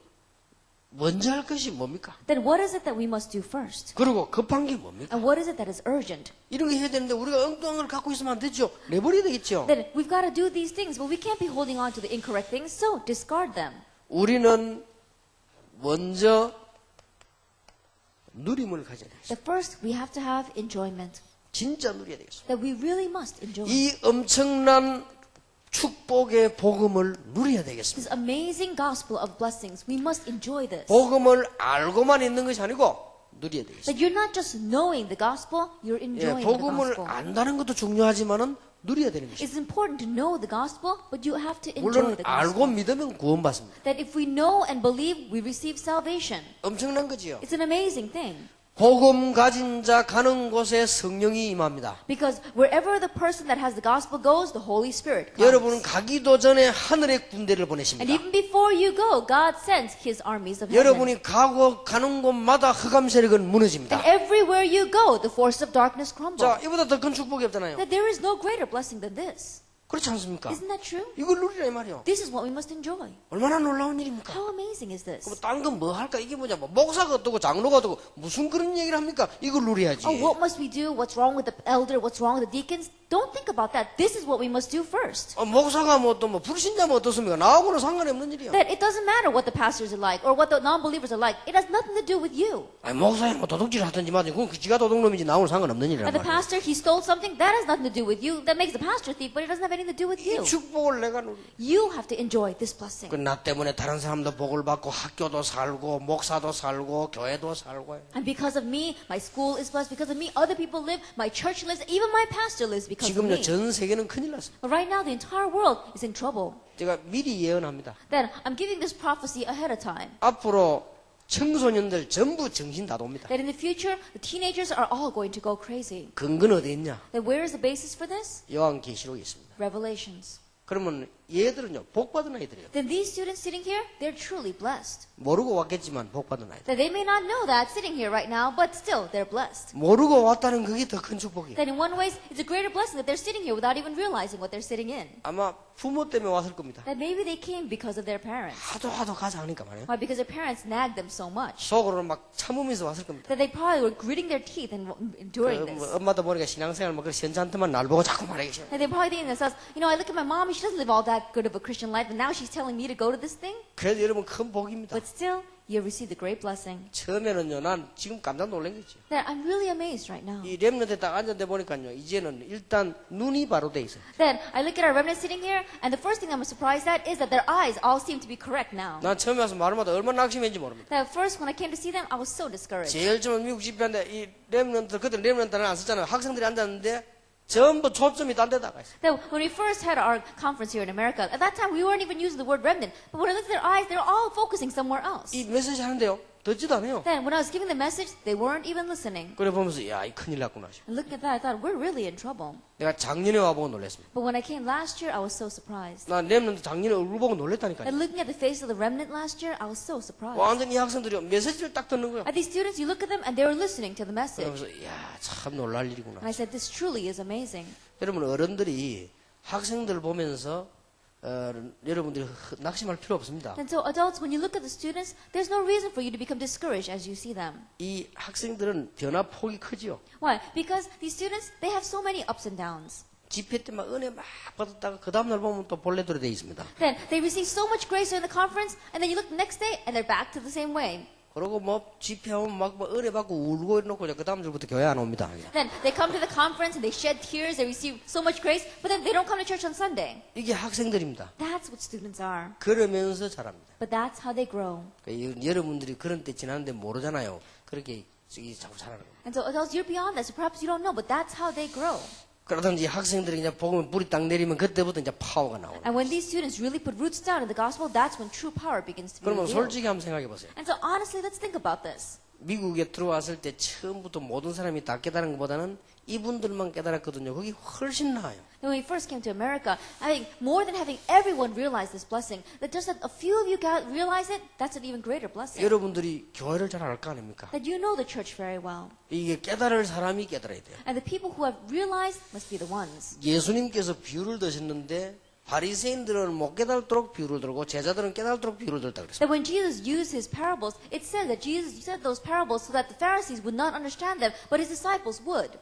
먼저 할 것이 뭡니까? Then what is it that we must do first? 그리고 급한 게 뭡니까? And what is it that is urgent? 이런 거 해야 되는데 우리가 엉뚱한 걸 갖고 있으면 안 되죠. 내버려야 되겠죠. Then we've got to do these things, but we can't be holding on to the incorrect things, so discard them. 우리는 먼저 누림을 가져야 되겠습니다. But first, we have to have enjoyment. 진짜 누려야 되겠습니다. That we really must enjoy. 이 엄청난 축복의 복음을 누려야 되겠습니다. This amazing gospel of blessings, we must enjoy this. 복음을 알고만 있는 것이 아니고 누려야 되겠습니다. That you're not just knowing the gospel, you're 예, enjoying the 복음을 gospel. 안다는 것도 중요하지만은 누려야 되는 것입니다. It's important to know the gospel, but you have to enjoy 물론 the 알고 gospel. 믿으면 구원받습니다. That if we know and believe, we receive salvation. 엄청난 거지요. It's an amazing thing. 복음 가진 자 가는 곳에 성령이 임합니다. Because wherever the person that has the gospel goes, the Holy Spirit 여러분은 comes. 가기도 전에 하늘의 군대를 And 보내십니다. even before you go, God sends His armies of heaven. 여러분이 가는 곳마다 흑암 세력은 무너집니다. And everywhere you go, the forces of darkness crumble. 자, 이보다 더 큰 축복이 없잖아요. That there is no greater blessing than this. 그렇지 않습니까? Isn't that true? 이걸 누리라 이 말이요. This is what we must enjoy. 얼마나 놀라운 일입니까? How amazing is this? 그럼 딴 건 뭐 할까? 이게 뭐냐? 뭐 목사가 어떻고 장로가 어떻고 무슨 그런 얘기를 합니까? 이걸 누려야지. Oh, what must we do? What's wrong with the elder? What's wrong with the deacons? Don't think about that. This is what we must do first. 목사가 뭐 또 뭐 불신자면 어떻습니까? 나하고는 상관이 없는 일이야. That it doesn't matter what the pastors are like or what the non-believers are like. It has nothing to do with you. 아니, 목사야 뭐 도둑질 하든지 마든지 그건 지가 도둑놈이지 나하고는 상관없는 일이란 And the 말이야. pastor, he stole something. That has nothing to do with you. That makes the pastor a thief, but it doesn't have anything to do with 이 you. 축복을 내가 누리. You have to enjoy this blessing. 나 때문에 다른 사람도 복을 받고 학교도 살고 목사도 살고 교회도 살고. And because of me, my school is blessed. Because of me, other people live. My church lives. Even my pastor lives because of 지금요 me. 전 세계는 큰일 났습니다. But right now, the entire world is in trouble. 제가 미리 예언합니다. Then I'm giving this prophecy ahead of time. 앞으로 청소년들 전부 정신 다 돕니다. That in the future, the teenagers are all going to go crazy. 근거는 어디 있냐? Then where is the basis for this? 요한계시록에 있습니다. Revelations. 그러면 얘들은요 복 받은 아이들이에요. Then these students sitting here, they're truly blessed. 모르고 왔겠지만 복 받은 아이들. That they may not know that sitting here right now, but still they're blessed. 모르고 왔다는 그게 더 큰 축복이에요. That in one way, it's a greater blessing that they're sitting here without even realizing what they're sitting in. 아마 부모 때문에 왔을 겁니다. That maybe they came because of their parents. 하도 가자 하니까 말이에요. Why? Because their parents nagged them so much. 속으로는 막 참으면서 왔을 겁니다. That they probably were gritting their teeth and enduring this. 엄마도 보니까 신앙생활 뭐 그런 현자한테만 날 보고 자꾸 말하기 싫어. And they probably thinking to themselves, you know, I look at my mom, she doesn't live all that good of a Christian life, and now she's telling me to go to this thing. 그래도 여러분 큰 복입니다. But still, you receive the great blessing. 처음에는요, 난 지금 깜짝 놀란 거지. That I'm really amazed right now. 이 렘넌트에 딱 앉았는데 보니까요, 이제는 일단 눈이 바로 돼 있어요. Then I look at our remnants sitting here, and the first thing I'm surprised at is that their eyes all seem to be correct now. 난 처음에 와서 말마다 얼마나 낙심했는지 모릅니다. That first, when I came to see them, I was so discouraged. 제일 처음 미국 집회인데 이 렘넌트, 그때 렘넌트는 안 썼잖아요. 학생들이 앉았는데 전부 초점이 딴 데다가 있어요. That when we first had our conference here in America, at that time we weren't even using the word remnant. But when I looked at their eyes, they were all focusing somewhere else. 이 메시지 하는데요, 듣지도 않아요. Then when I was giving the message, they weren't even listening. 그래 보면서, 야, 이 큰일 났구나. And looking at that, I thought, we're really in trouble. 내가 작년에 와보고 놀랐습니다. But when I came last year, I was so surprised. 나 렘넌트 작년에 얼굴 보고 놀랬다니까요. And looking at the face of the remnant last year, I was so surprised. 완전히 이 학생들이 메시지를 딱 듣는 거예요. At these students, you look at them and they were listening to the message. 그러면서, 야, 참 놀랄 일이구나. And I said, this truly is amazing. 여러분, 어른들이 학생들 보면서 여러분들이 낙심할 필요 없습니다. And so adults, when you look at the students, there's no reason for you to become discouraged as you see them. 이 학생들은 변화 폭이 크지요. Why? Because these students, they have so many ups and downs. 집회 때 막 은혜 막 받았다가 그 다음날 보면 또 본래대로 돼 있습니다. Then they receive so much grace during the conference, and then you look the next day, and they're back to the same way. 그리고 뭐 집회하면 막 은혜 받고 울고 이러고 그 다음 주부터 교회 안 옵니다. Then they come to the conference and they shed tears, they receive so much grace, but then they don't come to church on Sunday. 이게 학생들입니다. That's what students are. 그러면서 자랍니다. But that's how they grow. 여러분들이 그런 때 지났는데 모르잖아요. 그렇게 자꾸 자라는 거예요. And so adults, you're beyond that, so perhaps you don't know, but that's how they grow. 그러든지 학생들이 이제 복음을 뿌리 딱 내리면 그때부터 이제 파워가 나오는 거예요. And when these students really put roots down in the gospel, that's when true power begins to be 그러면 revealed. 솔직히 한번 생각해 보세요. And so honestly, let's think about this. 미국에 들어왔을 때 처음부터 모든 사람이 다 깨달은 것보다는 이분들만 깨달았거든요. 그게 훨씬 나아요. When we first came to America, I think more than having everyone realize this blessing, that just that a few of you realize it, that's an even greater blessing. 여러분들이 교회를 잘 알 거 아닙니까? That you know the church very well. 이게 깨달을 사람이 깨달아야 돼요. And the people who have realized must be the ones. 예수님께서 비유를 드셨는데 바리새인들은 못 깨달도록 비유를 들고 제자들은 깨달도록 비유를 들었다 그랬어요. That when Jesus used his parables, it said that Jesus said those parables so that the Pharisees would not understand them, but his disciples would.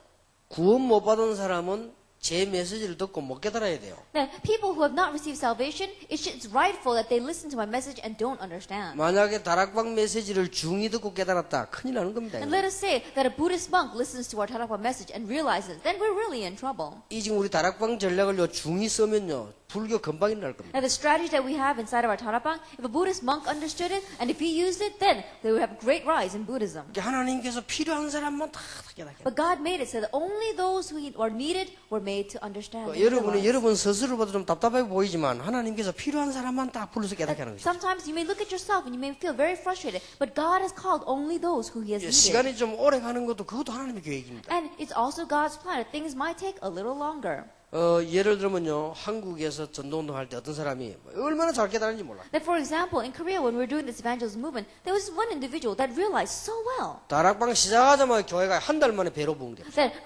구원 못 받은 사람은 제 메시지를 듣고 못 깨달아야 돼요. Now, people who have not received salvation, it's rightful that they listen to my message and don't understand. 만약에 다락방 메시지를 중히 듣고 깨달았다. 큰일 나는 겁니다. And let us say that a Buddhist monk listens to our Tarakpa message and realizes, then we're really in trouble. 이 지금 우리 다락방 전략을요 중히 쓰면요 불교 금방 일어날 겁니다. Now, the strategy that we have inside of our Tarapang, if a Buddhist monk understood it, and if he used it, then they would have a great rise in Buddhism. 하나님께서 필요한 사람만 다 깨닫게. But God made it so that only those who are needed were made to understand. and 여러분이 realize. 여러분 스스로 봐도 좀 답답해 보이지만 하나님께서 필요한 사람만 딱 불러서 깨닫게 하는 것이죠. Sometimes you may look at yourself and you may feel very frustrated, but God has called only those who He has needed. 시간이 좀 오래 가는 것도 그것도 하나님의 계획입니다. And it's also God's plan that things might take a little longer. 예를 들면요 한국에서 전도운동 할 때 어떤 사람이 얼마나 잘 깨달은지 몰라. That for example, in Korea when we were doing this evangelism movement, there was one individual that realized so well 다락방 시작하자마자 교회가 한 달 만에 배로 부흥돼요. that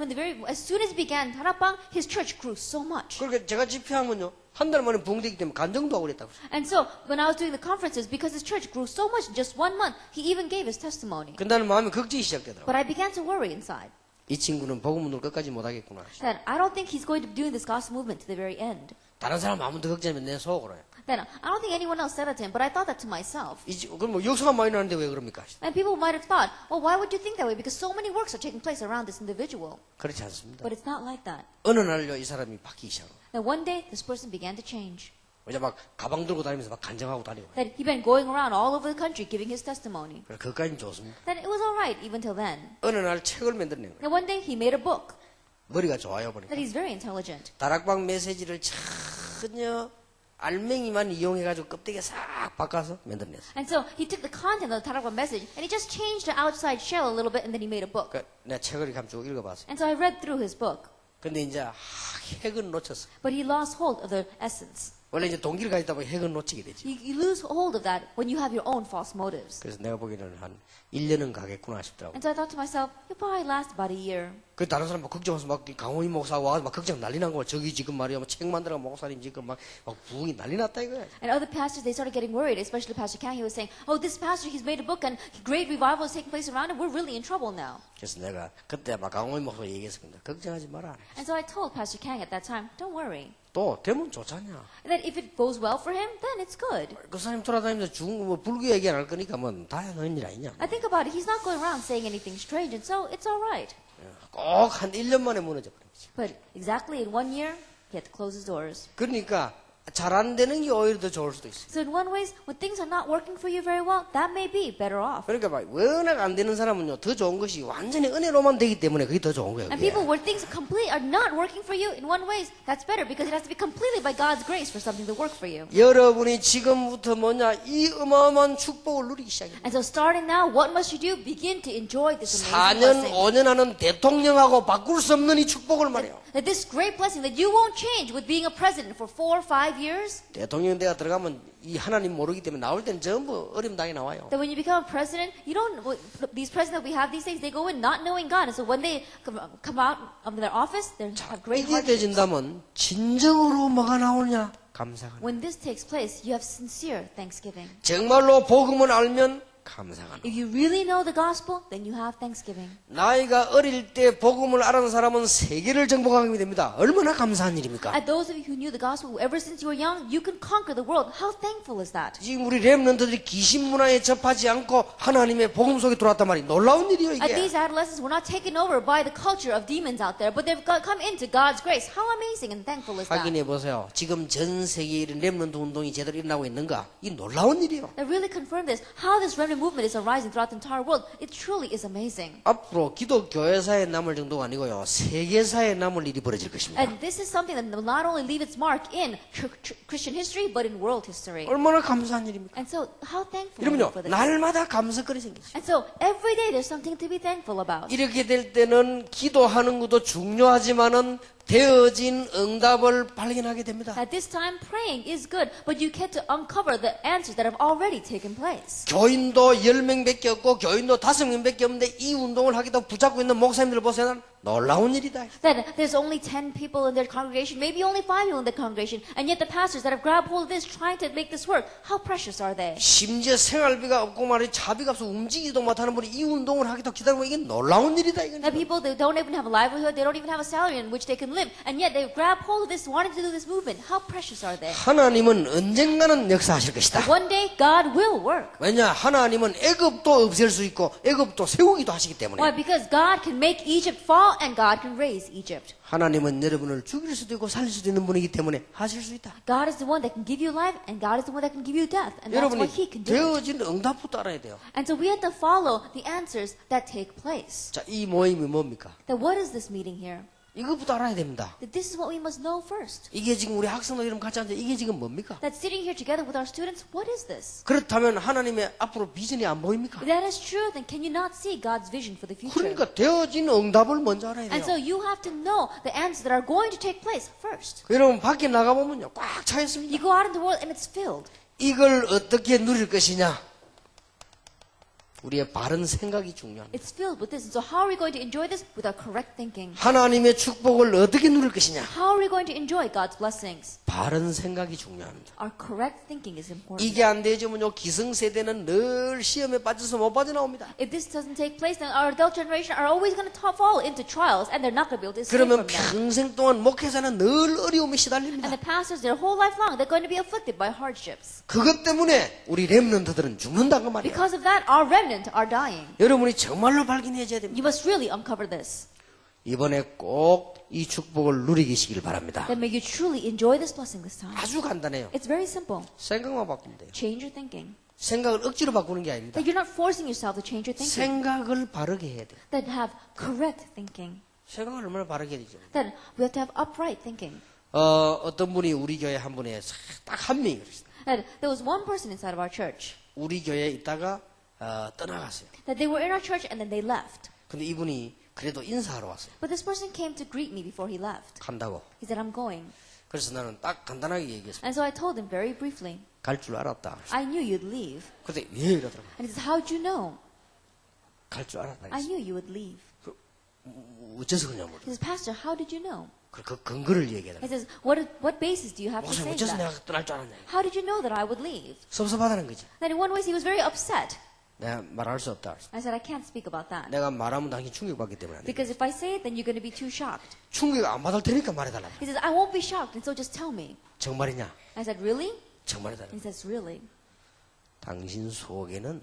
as soon as he began Tarapang, his church grew so much. 그렇게 제가 집회하면요 한 달 만에 부흥되기 때문에 간증도 하고 그랬다고. And so when I was doing the conferences, because his church grew so much in just 1 month, he even gave his testimony. 근데 마음이 걱정이 시작되더라고요. But I began to worry inside. 이 친구는 복음을 끝까지 못하겠구나. That I don't think he's going to be doing this gospel movement to the very end. 다른 사람 아무도 걱정하면 내 속으로요. Then I don't think anyone else said it to him, but I thought that to myself. 그럼 뭐 역사가 많이 나는데 왜 그럽니까? And people might have thought, well, why would you think that way? Because so many works are taking place around this individual. 그렇지 않습니다. But it's not like that. 어느 날요 이 사람이 바뀌기 시작해요. And one day, this person began to change. 이제 막 가방 들고 다니면서 막 간증하고 다니고. That he'd been going around all over the country giving his testimony. 그래 그까지는 좋습니다. Then it was all right even till then. 어느 날 책을 만들어낸 거예요. And one day, he made a book. 머리가 좋아요 보니까. That he's very intelligent. 다락방 메시지를 전혀 알맹이만 이용해가지고 껍데기 싹 바꿔서 만들어냈어요. And so he took the content of the Tarakwa message and he just changed the outside shell a little bit and then he made a book. 그러니까 내가 책을 이렇게 한번 쭉 읽어봤어요. And so I read through his book. 근데 이제 핵은 놓쳤어. But he lost hold of the essence. 원래 이제 동기를 가지다 보면 핵은 놓치게 되지. You lose hold of that when you have your own false motives. 그래서 내가 보기에는 한 1년은 가겠구나 싶더라고. And so I thought to myself, you'll probably last about a year. 그 다른 사람 막 걱정해서 막 강원희 목사 와서 막 걱정 난리 난 거야. 저기 지금 말이야 뭐 책 만들어 목사님 지금 막 부흥이 난리 났다 이거야. And other pastors, they started getting worried, especially Pastor Kang. He was saying, oh, this pastor, he's made a book and great revival is taking place around and we're really in trouble now. 그래서 내가 그때 막 강원희 목사 얘기했습니다. 걱정하지 마라. And so I told Pastor Kang at that time, don't worry. 또 되면 좋잖냐. And that if it goes well for him, then it's good. 그 사람 돌아다니면서 뭐 불교 얘기 안 할 거니까 뭐 다양한 일 아니냐. I think about it, he's not going around saying anything strange, and so it's all right. 꼭 한 1년 만에 무너져 버린 거지. But exactly in 1 year, he had to close his doors. 그러니까 잘 안 되는 게 오히려 더 좋을 수도 있어. So in one ways, when things are not working for you very well, that may be better off. 그러니까 막 워낙 안 되는 사람은요 더 좋은 것이 완전히 은혜로만 되기 때문에 그게 더 좋은 거예요. And 그게. people where things are not working for you, in one ways, that's better because it has to be completely by God's grace for something to work for you. 여러분이 지금부터 뭐냐 이 어마어마한 축복을 누리기 시작합니다. And so starting now, what must you do? Begin to enjoy this amazing 4년, blessing. 5년 하는 대통령하고 바꿀 수 없는 이 축복을 말해요. That this great blessing that you won't change with being a president for 4 or 5 years. 대통령 대가 들어가면 이 하나님 모르기 때문에 나올 때는 전부 어림당해 나와요. That when you become a president, you don't. These presidents that we have these days, they go in not knowing God, and so when they come out of their office, they have great 이게 hardships. 되진다면 진정으로 뭐가 나오냐? 감사하노라. When this takes place, you have sincere thanksgiving. 정말로 복음을 알면 감사하노라. If you really know the gospel, then you have thanksgiving. 나이가 어릴 때 복음을 알아는 사람은 세계를 정복하게 됩니다. 얼마나 감사한 일입니까? And those of you who knew the gospel ever since you were young, you can conquer the world. How thankful is that? 지금 우리 렘넌트들이 귀신 문화에 접하지 않고 하나님의 복음 속에 들어왔단 말이 놀라운 일이에요, And 이게. these adolescents were not taken over by the culture of demons out there, but they've come into God's grace. How amazing and thankful is that? 확인해 보세요. 지금 전 세계에 이런 렘넌트 운동이 제대로 일어나고 있는가? 이 놀라운 일이에요. That really confirmed this. How this remnant movement is arising throughout the entire world. It truly is amazing. 앞으로 기독교회사에 남을 정도가 아니고요. 세계사에 남을 일이 벌어질 것입니다. And this is something that will not only leave its mark in Christian history, but in world history. 얼마나 감사한 일입니까? And so, how thankful are you 여러분요, for this? 날마다 감사거리 생기죠. And so, every day there's something to be thankful about. 이렇게 될 때는 기도하는 것도 중요하지만은 되어진 응답을 발견하게 됩니다. At this time, praying is good, but you get to uncover the answers that have already taken place. 교인도 10명밖에 없고 교인도 5명밖에 없는데 이 운동을 하기도 붙잡고 있는 목사님들 보세요. 놀라운 일이다. That there's only 10 people in their congregation, maybe only 5 people in the congregation, and yet the pastors that have grabbed hold of this, trying to make this work, how precious are they? 심지어 생활비가 없고 말이 차비가 없어 움직이지도 못하는 분이 이 운동을 하기도 기다리고 이게 놀라운 일이다. 이건. That people that don't even have a livelihood, they don't even have a salary in which they can live, and yet they grab hold of this, wanting to do this movement. How precious are they? 하나님은 언젠가는 역사하실 것이다. One day, God will work. 왜냐? 하나님은 애굽도 없앨 수 있고 애굽도 세우기도 하시기 때문에. Why? Because God can make Egypt fall, and God can raise Egypt. 하나님은 여러분을 죽일 수도 있고 살릴 수도 있는 분이기 때문에 하실 수 있다. God is the one that can give you life, and God is the one that can give you death, and that's 여러분이 what He can do. 되어진 응답부터 알아야 돼요. And so we have to follow the answers that take place. 자, 이 모임이 뭡니까? That what is this meeting here? 이것부터 알아야 됩니다. That this is what we must know first. 이게 지금 우리 학생들 이름 같이 앉아 이게 지금 뭡니까? That sitting here together with our students, what is this? 그렇다면 하나님의 앞으로 비전이 안 보입니까? If that is true, then can you not see God's vision for the future? 그러니까 되어진 응답을 먼저 알아야 And so 돼요. you have to know the answers that are going to take place first. 여러분 밖에 나가보면요 꽉 차 있습니다. You go out in the world and it's filled. 이걸 어떻게 누릴 것이냐? 우리의 바른 생각이 중요합니다. It's filled with this. And so how are we going to enjoy this? With our correct thinking. 하나님의 축복을 어떻게 누릴 것이냐? How are we going to enjoy God's blessings? 바른 생각이 중요합니다. Our correct thinking is important. 이게 안 되지면요 기성세대는 늘 시험에 빠져서 못 빠져나옵니다. If this doesn't take place, then our adult generation are always going to fall into trials, and they're not going to be able to escape 그러면 from them. 평생 동안 목회자는 늘 어려움에 And 시달립니다. the pastors, their whole life long, they're going to be afflicted by hardships. 그것 때문에 우리 렘넌트들은 죽는다고 말이에요. Because of that, our remnant are dying. 여러분이 정말로 발견해줘야 됩니다. You must really uncover this. 이번에 꼭 이 축복을 누리시길 바랍니다. Then may you truly enjoy this blessing this time. 아주 간단해요. It's very simple. 생각만 바꾸면 돼요. Change your thinking. 생각을 억지로 바꾸는 게 아닙니다. That you're not forcing yourself to change your thinking. 생각을 바르게 해야 돼요. That have correct thinking. 생각을 얼마나 바르게 해야 되죠. That we have to have upright thinking. 어떤 분이 우리 교회 한 분에 딱 한 명이 그랬어요. That there was one person inside of our church. 우리 교회에 있다가 떠나갔어요. That they were in our church and then they left. 근데 이분이 그래도 인사하러 왔어요. But this person came to greet me before he left. 간다고. He said, I'm going. 그래서 나는 딱 간단하게 얘기했어요. And so I told him very briefly, 갈 줄 알았다. I knew you'd leave. 근데 왜 이러더라고요. And he says, how'd you know? 갈 줄 알았다. I knew you would leave. 어째서 그러냐 모르. He says, Pastor, how did you know? 그 근거를 얘기해야 He 돼. says, what basis do you have to 목사님 say 어째서 that? 내가 떠날 줄 알았냐. How did you know that I would leave? 섭섭하다는 거지. Then in one way, he was very upset. 내가 말할 수 없다. I said, I can't speak about that. 내가 말하면 당신 충격받기 때문에 안 돼. Because if I say it, then you're going to be too shocked. 충격 안 받을 테니까 말해달라. He says, I won't be shocked, and so just tell me. 정말이냐? I said, really? 정말이다. He says, really? 당신 속에는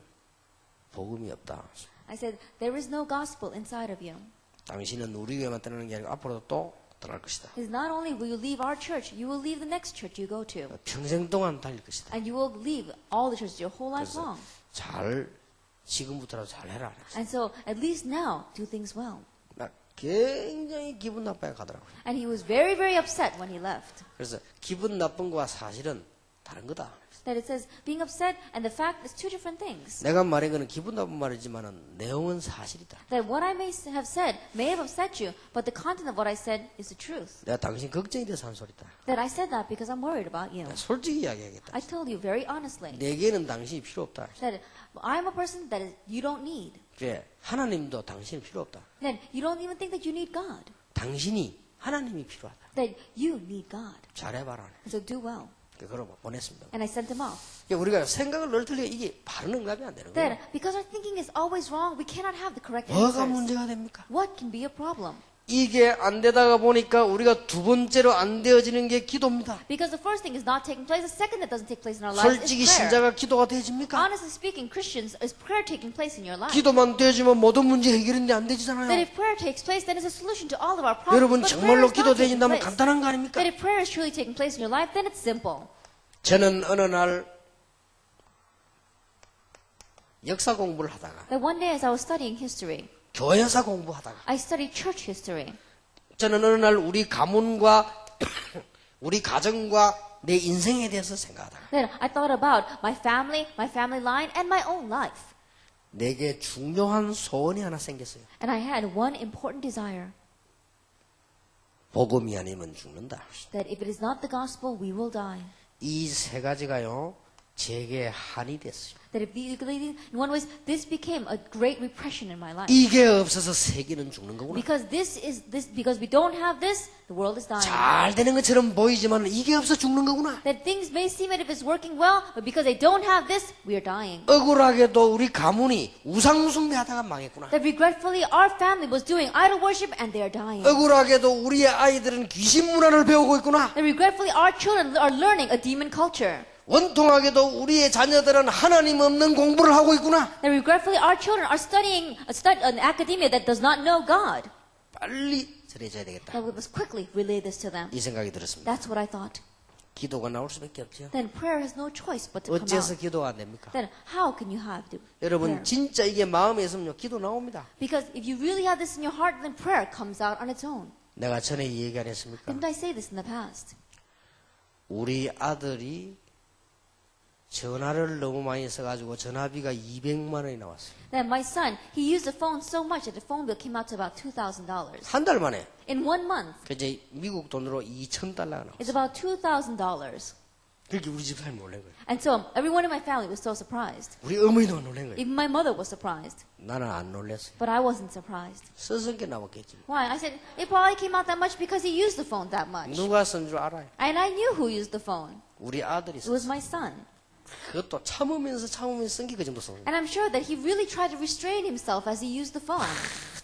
복음이 없다. I said, there is no gospel inside of you. 당신은 우리 교회만 떠나는 게 아니고 앞으로도 또 떠날 것이다. He says, not only will you leave our church, you will leave the next church you go to. 평생 동안 달릴 것이다. And you will leave all the churches your whole life 그래서 long. 잘 지금부터라도 잘 해라. And so, at least now, do things well. 나 굉장히 기분 나빠요 가더라고요. And he was very, very upset when he left. 그래서 기분 나쁜 거와 사실은 다른 거다. That it says being upset and the fact is two different things. 내가 말한 거는 기분 나쁜 말이지만은 내용은 사실이다. That what I may have said may have upset you, but the content of what I said is the truth. 내가 당신 걱정이 돼서 한 소리다. That I said that because I'm worried about you. 내가 솔직히 이야기하겠다. I told you very honestly 내게는 당신이 필요 없다. that I'm a person that you don't need. 그래 하나님도 당신이 필요 없다. That you don't even think that you need God. 당신이 하나님이 필요하다. That you need God. 잘해봐라. And so do well. 그걸 보냈습니다. And I sent him off. 우리가 생각을 늘 틀리게 이게 바른 응답이 안 되는 Then, 거예요. because our thinking is always wrong, we cannot have the correct 뭐가 answers. 문제가 됩니까? What can be a problem? 이게 안 되다가 보니까 우리가 두 번째로 안 되어지는 게 기도입니다. Because the first thing is not taking place, the second that doesn't take place in our lives 솔직히 is prayer. 신자가 기도가 되어집니까? Honestly speaking, Christians, is prayer taking place in your life? 기도만 되어지면 모든 문제 해결인데 안 That 되지잖아요. if prayer takes place, then it's a solution to all of our problems. 여러분 But 정말로 prayer is 기도 not taking 되어진다면 place. 간단한 거 아닙니까? That if prayer is truly taking place in your life, then it's simple. 저는 어느 날 역사 공부를 하다가 That one day as I was studying history, 교회사 공부하다가 I studied church history. 저는 어느 날 우리 가문과 우리 가정과 내 인생에 대해서 생각하다가 Then I thought about my family line, and my own life. 내게 중요한 소원이 하나 생겼어요. And I had one important desire, 복음이 아니면 죽는다. that if it is not the gospel, we will die. 이 세 가지가요 제게 한이 됐어요. That if in one way, this became a great repression in my life. 이게 없어서 세계는 죽는 거구나. Because because we don't have this, the world is dying. 잘 되는 것처럼 보이지만 이게 없어 죽는 거구나. That things may seem as if it's working well, but because they don't have this, we are dying. 억울하게도 우리 가문이 우상 숭배하다가 망했구나. That regretfully, our family was doing idol worship and they are dying. 억울하게도 우리의 아이들은 귀신 문화를 배우고 있구나. That regretfully, our children are learning a demon culture. 원통하게도 우리의 자녀들은 하나님 없는 공부를 하고 있구나. That regretfully, our children are studying an academia that does not know God. 빨리 전해줘야 되겠다. That we must quickly relay this to them. 이 생각이 들었습니다. That's what I thought. 기도가 나올 수밖에 없죠. Then prayer has no choice but to come 어째서 out. 기도가 안 됩니까? Then how can you have to 여러분 prayer? 진짜 이게 마음에 있으면요 기도 나옵니다. Because if you really have this in your heart, then prayer comes out on its own. 내가 전에 이 얘기 안 했습니까? Didn't I say this in the past? 우리 아들이 전화를 너무 많이 써가지고 전화비가 200만 원이 나왔어요. Then my son, he used the phone so much that the phone bill came out to about $2,000. 한 달 만에. In 1 month, 그 이제 미국 돈으로 2,000달러가 나왔어요. it's about $2,000. 그렇게 우리 집 사람이 놀란 거예요. And so everyone in my family was so surprised. 우리 어머니도 놀란 거예요. Even my mother was surprised. 나는 안 놀랐어요. But I wasn't surprised. 써서 게 나왔겠지. Why? I said, it probably came out that much because he used the phone that much. 누가 쓴 줄 알아요? And I knew who used the phone. 우리 아들이 It was 썼어요. my son. 그것도 참으면서 쓴 게 그 정도 썼어요. And I'm sure that he really tried to restrain himself as he used the phone.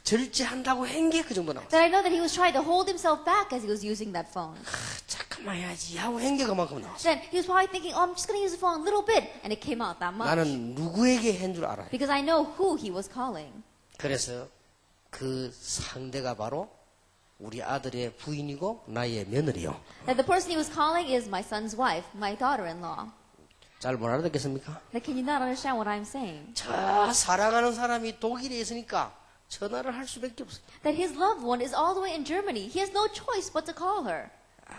절제한다고 한 게 그 정도 나왔어요. That I know that he was trying to hold himself back as he was using that phone. 잠깐만 해야지 하고 한 게 그만큼 나왔어요. Then he was probably thinking, oh, I'm just going to use the phone a little bit. And it came out that much. 나는 누구에게 한 줄 알아요. Because I know who he was calling. 그래서 그 상대가 바로 우리 아들의 부인이고 나의 며느리요. That the person he was calling is my son's wife, my daughter-in-law. 잘 못 알아듣겠습니까? That can you not understand what I'm saying? 저 사랑하는 사람이 독일에 있으니까 전화를 할 수밖에 없어요. That his loved one is all the way in Germany. He has no choice but to call her.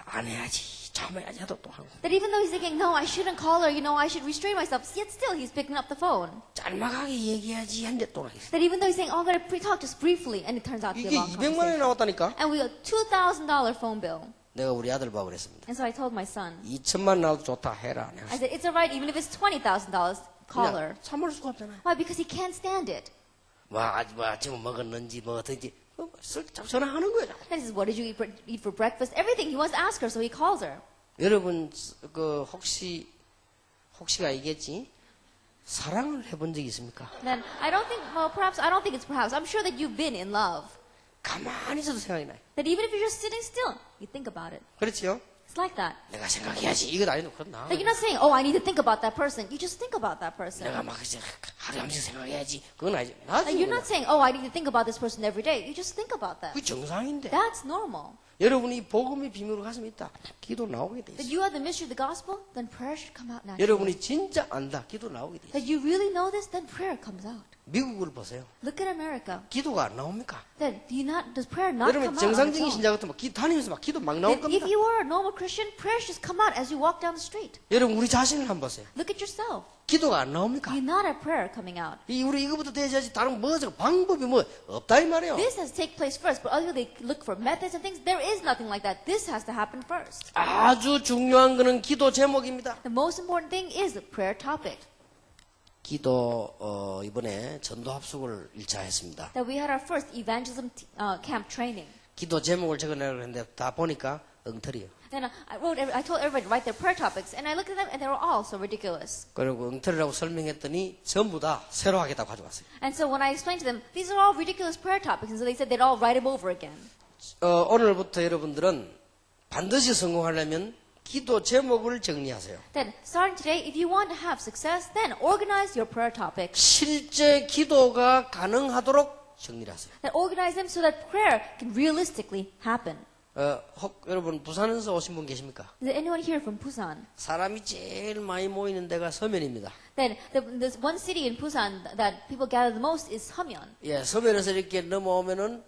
안 해야지, 참아야지 해도 또 하고. That even though he's thinking, no, I shouldn't call her, I should restrain myself, yet still he's picking up the phone. 짤막하게 얘기해야지 한데 또 하겠어. That even though he's saying, oh, I'm going to talk just briefly, and it turns out to be 이게 a long 200만 원이 conversation. 나왔다니까? And we got $2,000 phone bill. 내가 우리 아들 보고 그랬습니다. And so I told my son, 2천만 나와도 좋다 해라. I said, it's all right, even if it's $20,000, call her. 참을 수가 없잖아요. Why? Because he can't stand it. 아침에 먹었는지 뭐든지 전화하는 거예요. And he says, what did you eat for breakfast? Everything. He wants to ask her, so he calls her. 여러분 그 혹시가 이겠지? 사랑을 해본 적이 있습니까? Then I don't think it's perhaps. I'm sure that you've been in love. 가만히 있어도 생각이 나요. That even if you're just sitting still, you think about it. 그렇지요? It's like that. 내가 생각해야지 이것 아니도 그렇나? Like you're not saying, oh, I need to think about that person. You just think about that person. 내가 막 이제 하루 종일 생각해야지 그건 아니지. Like you're not saying, oh, I need to think about this person every day. You just think about that. 그게 정상인데. That's normal. 여러분이 복음의 비밀로 가슴에 있다. 기도 나오게 돼 That 있어. you have the mystery of the gospel, then prayer should come out naturally. 여러분이 진짜 안다. 기도 나오게 돼 있어. That you really know this, then prayer comes out. 미국을 보세요. Look at America. 기도가 안 나옵니까? Then does prayer not come 여러분 out on its 정상적인 own? 신자 같으면 다니면서 막 기도 막 나올 That 겁니다. if you are a normal Christian, prayer should come out as you walk down the street. 여러분 우리 자신을 한번 보세요. Look at yourself. 기도가 안 나옵니까? You not have prayer coming out. 우리 이거부터 되셔야지 다른 방법이 뭐 없다 이 말이에요. This has to take place first, but other they look for methods and things. There is nothing like that. This has to happen first. 아주 중요한 거는 기도 제목입니다. The most important thing is the prayer topic. 기도 이번에 전도 합숙을 1차 했습니다. That we had our first evangelism camp training. 기도 제목을 적어내려고 했는데 다 보니까 엉터리예요. Then I told everybody to write their prayer topics, and I looked at them, and they were all so ridiculous. 그리고 엉터리라고 설명했더니 전부 다 새로 하겠다고 가져왔어요. And so when I explained to them, these are all ridiculous prayer topics, and so they said they'd all write them over again. 오늘부터 여러분들은 반드시 성공하려면 기도 제목을 정리하세요. Then, starting today, if you want to have success, then organize your prayer topics. 실제 기도가 가능하도록 정리를 하세요. Then organize them so that prayer can realistically happen. 혹 여러분 부산에서 오신 분 계십니까? Is there anyone here from Busan? 사람이 제일 많이 모이는 데가 서면입니다. Then, there's one city in Busan that people gather the most is Hamyeon. 예, 서면에서 이렇게 넘어오면은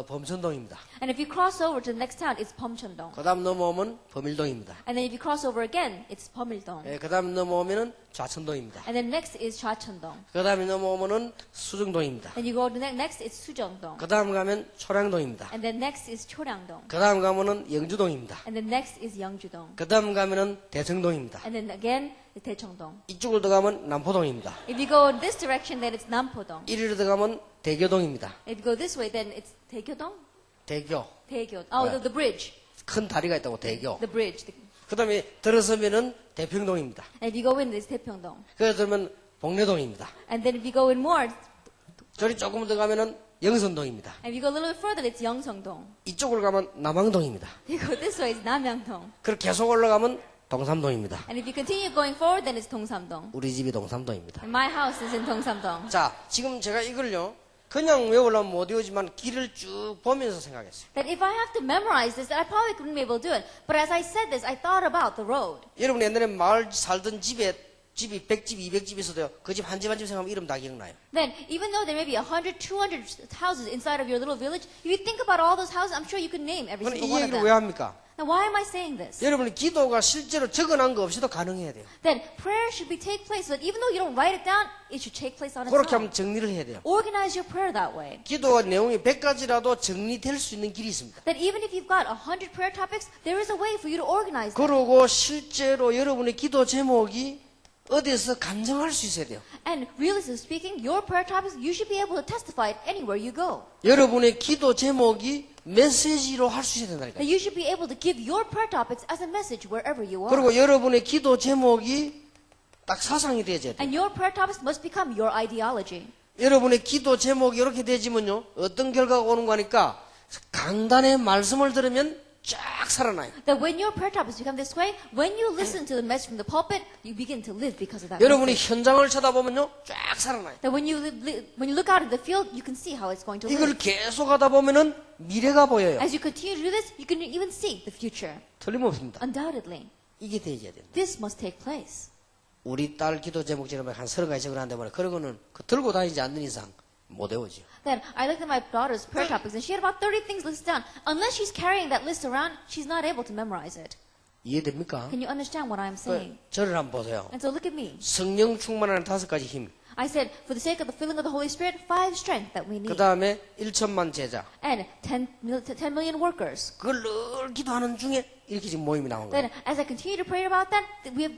범천동입니다. And if you cross over to the next town, it's Pomcheondong. 그다음 넘어오면 범일동입니다. And then if you cross over again, it's Pomildong. 예, 그다음 넘어오면은 좌천동입니다. And then next is Chwacheondong. 그다음에 넘어오면은 수정동입니다. And you go to next, it's Sujeongdong. 그다음 가면 초량동입니다. And then next is Choryangdong. 그다음 가면은 영주동입니다. And then next is Yeongjudong. 그다음 가면은 대청동입니다. And then again, it's Daecheongdong. 이쪽을 더 가면 남포동입니다. If you go in this direction, then it's Nampodong. 이리로 더 가면 대교동입니다. If you go this way, then it's Daegyeodong? 대교. Daegyeod. Oh, Yeah. the bridge. 큰 다리가 있다고 대교. The bridge. 그다음에 들어서면은 대평동입니다. And if you go in, it's Daepyeongdong. 그래서 들면 복례동입니다. And then if you go in more, 저리 조금 더 가면은 영선동입니다. and if you go a little bit further, it's Yeongseongdong. 이쪽으로 가면 남항동입니다. If you go this way, it's Namyangdong. 그리고 계속 올라가면 동삼동입니다. And if you continue going forward, then it's Dongsamdong. 우리 집이 동삼동입니다. And my house is in Dongsamdong. 자, 지금 제가 이걸요. 그냥 외우려면 못 외우지만 길을 쭉 보면서 생각했어요. That if I have to memorize this, I probably couldn't be able to do it. But as I said this, I thought about the road. 여러분 옛날에 마을 살던 집이 100집, 200집 있어도요. 그 집 한 집 한 집 생각하면 이름 다 기억나요. Then, even though there may be 100, 200 houses inside of your little village, if you think about all those houses, I'm sure you could name every 그럼 이 single one of 얘기를 them. 왜 합니까? Now, why am I saying this? 여러분이 기도가 실제로 적어놓은 거 없이도 가능해야 돼요. Then, prayer should be take place, so that even though you don't write it down, it should take place on its 그렇게 own. 하면 정리를 해야 돼요. Organize your prayer that way. 기도가 내용이 100가지라도 정리될 수 있는 길이 있습니다. That even if you've got 100 prayer topics, there is a way for you to organize them. 그리고 실제로 여러분의 기도 제목이 어디에서 감정할 수 있어야 돼요. And realistically speaking, your prayer topics, you should be able to testify it anywhere you go. 여러분의 기도 제목이 메시지로 할 수 있어야 된다니까요. That you should be able to give your prayer topics as a message wherever you are. 그리고 여러분의 기도 제목이 딱 사상이 되어야 돼요. And your prayer topics must become your ideology. 여러분의 기도 제목이 이렇게 되지면요. 어떤 결과가 오는 거니까 강단의 말씀을 들으면 쫙 살아나요. That when your prayer topics become this way, when you listen to the message from the pulpit, you begin to live because of that 여러분이 message. 현장을 쳐다보면요. 쫙 살아나요. That when you look out at the field, you can see how it's going to 이걸 live. 계속 하다 보면은 미래가 보여요. As you continue to do this, you can even see the future. 틀림없습니다. Undoubtedly, 이게 되어야 된다. this must take place. 우리 딸 기도 제목처럼 한 30가지 적어놨는데 말이야. 그러고는 그 들고 다니지 않는 이상 못 외우죠. Then I looked at my daughter's prayer topics, and she had about 30 things listed down. Unless she's carrying that list around, she's not able to memorize it. 이해됩니까? Can you understand what I'm saying? 저를 한번 보세요. And so look at me. 성령 충만하는 5가지 힘. I said, for the sake of the filling of the Holy Spirit, 5 strength that we 그 need. 다음에 1천만 제자. And 10 million workers. 그걸 늘 기도하는 중에 이렇게 지금 모임이 나온 거예요. Then, as I continue to pray about that, we have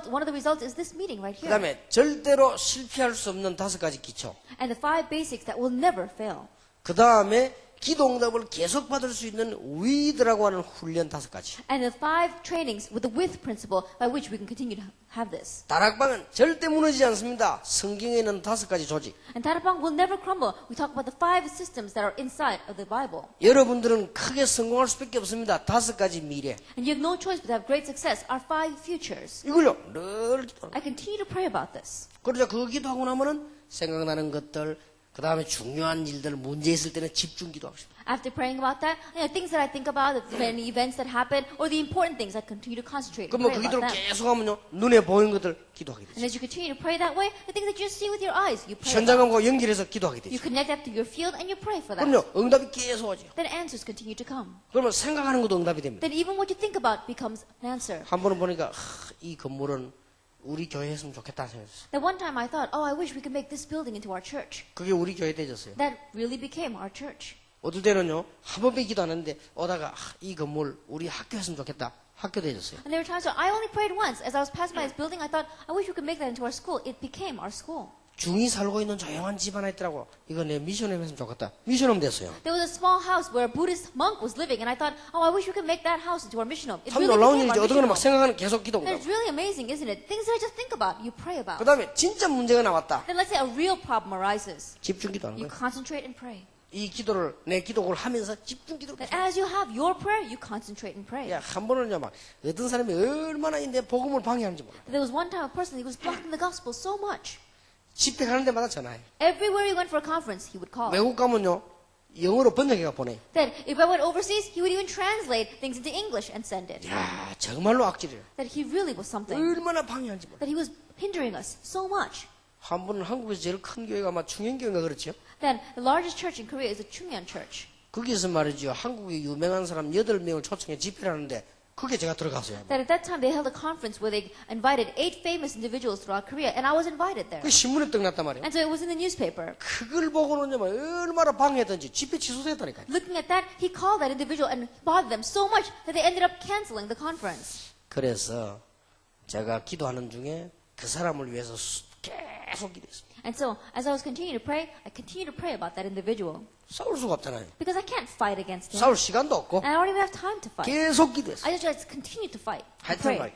one of the results is this meeting right 그 here. 다음에 절대로 실패할 수 없는 5가지 기초. And the 5 basics that will never fail. 그 다음에 기도 응답을 계속 받을 수 있는 위드라고 하는 훈련 5가지. And the 5 trainings with the with principle by which we can continue to have this. 다락방은 절대 무너지지 않습니다. 성경에 있는 5가지 조직. And Tarapang will never crumble. We talk about the 5 systems that are inside of the Bible. 여러분들은 크게 성공할 수밖에 없습니다. 5가지 미래. And you have no choice but to have great success. Our 5 futures. 이걸요 늘 기도하는 I continue to pray about this. 그러자 그 기도하고 나면은 생각나는 것들, 그 다음에 중요한 일들, 문제 있을 때는 집중 기도하십시오. After praying about that, things that I think about, the many events that happen, or the important things, I continue to concentrate and 그럼 뭐 pray 그 about 기도를 them. 계속하면요 눈에 보이는 것들 기도하게 And 되죠. as you continue to pray that way, the things that you see with your eyes, you pray about. 현장하고 연결해서 기도하게 You 되죠. connect that to your field and you pray for that. 그럼요 응답이 계속 오죠. Then answers continue to come. 그러면 생각하는 것도 응답이 됩니다. Then even what you think about becomes an answer. 한 번은 보니까 이 건물은 우리 교회 했으면 좋겠다 생각했어요. That one time I thought, oh, I wish we could make this building into our church. 그게 우리 교회 되졌어요. That really became our church. 어떨 때는요 한 번밖에 기도 안 했는데 오다가 이 건물 우리 학교 했으면 좋겠다. 학교 되졌어요. And there were times where I only prayed once. As I was passing by this building, I thought, I wish we could make that into our school. It became our school. 중이 살고 있는 조용한 집 하나 있더라고. 이거 내 미션홈 했으면 좋겠다. 미션홈 됐어요. There was a small house where a Buddhist monk was living, and I thought, oh, I wish we could make that house into our mission home. It 참 really 놀라운 became 일이지. our 어떤 거는 mission 막 home. 생각하는 계속 기도가. And it's really amazing, isn't it? Things that I just think about, you pray about. 그 다음에 진짜 문제가 나왔다. Then let's say a real problem arises. 집중 기도하는 You 거야. concentrate and pray. 이 기도를 내 기도를 하면서 집중 기도를. And as you have your prayer, you concentrate and pray. 야, 한 번은요 막 어떤 사람이 얼마나 내 복음을 방해하는지 몰라. There was one time a person, he was blocking the gospel so much. 집회 가는 데마다 전화해. Everywhere he went for a conference, he would call. 외국 가면요 영어로 번역해가 보내. Then, if I went overseas, he would even translate things into English and send it. 야, 정말로 악질이에요. That he really was something. 얼마나 방해하는지 몰라. That he was hindering us so much. 한 번은 한국에서 제일 큰 교회가 아마 충현교회인가 그렇죠. Then, the largest church in Korea is the Chungyeon Church. 거기서 말이죠. 한국의 유명한 사람 8명을 초청해 집회를 하는데 그게 제가 들어갔어요. That at that time they held a conference where they invited 8 famous individuals throughout Korea, and I was invited there. 그 신문에 떠났단 말이에요. And so it was in the newspaper. 그걸 보고는 얼마나 방해했던지 집회 취소했다니까요. Looking at that, he called that individual and bothered them so much that they ended up canceling the conference. 그래서 제가 기도하는 중에 그 사람을 위해서 계속 기도했습니다. And so, as I was continuing to pray, I continued to pray about that individual. 싸울 수가 없잖아요. Because I can't fight against him. 싸울 시간도 없고 And I don't even have time to fight. 계속 기도했어요. I just continued to fight. To 하여튼 pray.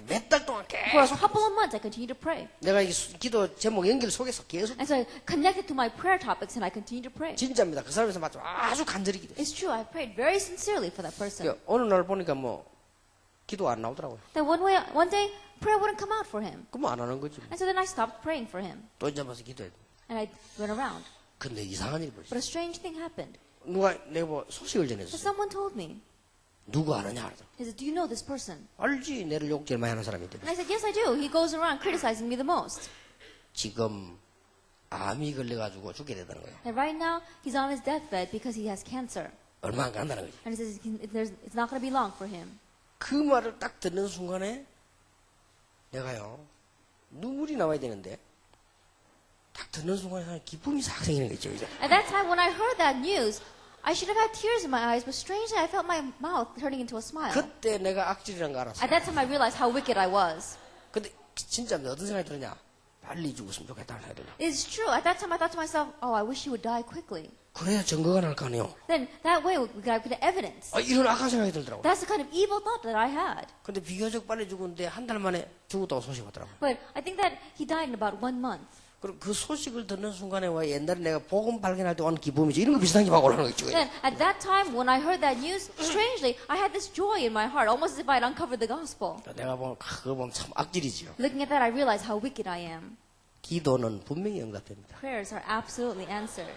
몇 달 동안 For a 계속 couple of months, I continued to pray. 내가 이 기도 제목 연결 속에서 계속 And so I connected to my prayer topics and I continued to pray. 진짜입니다. 그 사람에서 맞죠. 아주 간절히 기도했어요. It's true, I prayed very sincerely for that person. 어느 날 보니까 기도 안 나오더라고요. Then one day, prayer wouldn't come out for him. 그럼 안 하는 거지. And so then I stopped praying for him. 또 이제 와서 기도해. And I went around. 근데 이상한 일이 But 벌어졌어요. a strange thing happened. 누가 내가 소식을 So 전해줬어요. someone told me. 누구 아느냐? He said, do you know this person? 알지. 내를 욕 제일 많이 하는 사람인데. And I said, yes, I do. He goes around criticizing me the most. 지금 암이 걸려가지고 죽게 되다는 거예요. And right now, he's on his deathbed because he has cancer. 얼마 안 간다는 거지. And he says it's not going to be long for him. 그 말을 딱 듣는 순간에 내가요 눈물이 나와야 되는데 딱 듣는 순간에 기쁨이 싹 생기는 거 있죠. 그죠? At that time, when I heard that news, I should have had tears in my eyes, but strangely, I felt my mouth turning into a smile. 그때 내가 악질이라는 거 알았어. At that time, I realized how wicked I was. 근데 진짜 어떤 생각이 들었냐? 빨리 죽었으면 좋겠다는 생각이 들어. It's true. At that time, I thought to myself, oh, I wish he would die quickly. 그래야 증거가 날 거 아니에요. Then that way, we could have evidence. 이런 악한 생각이 들더라고. That's the kind of evil thought that I had. 근데 비교적 빨리 죽었는데 한 달 만에 죽었다고 소식 왔더라고. But I think that he died in about 1 month. 그리고 그 소식을 듣는 순간에 와 옛날에 내가 복음 발견할 때 오는 기쁨이죠. 이런 거 비슷한 게 막 올라오는 거 있죠. Then at that time, when I heard that news, strangely, I had this joy in my heart, almost as if I had uncovered the gospel. 내가 그거 보면 참 악질이지요. Looking at that, I realized how wicked I am. 기도는 분명히 응답됩니다. Prayers are absolutely answered.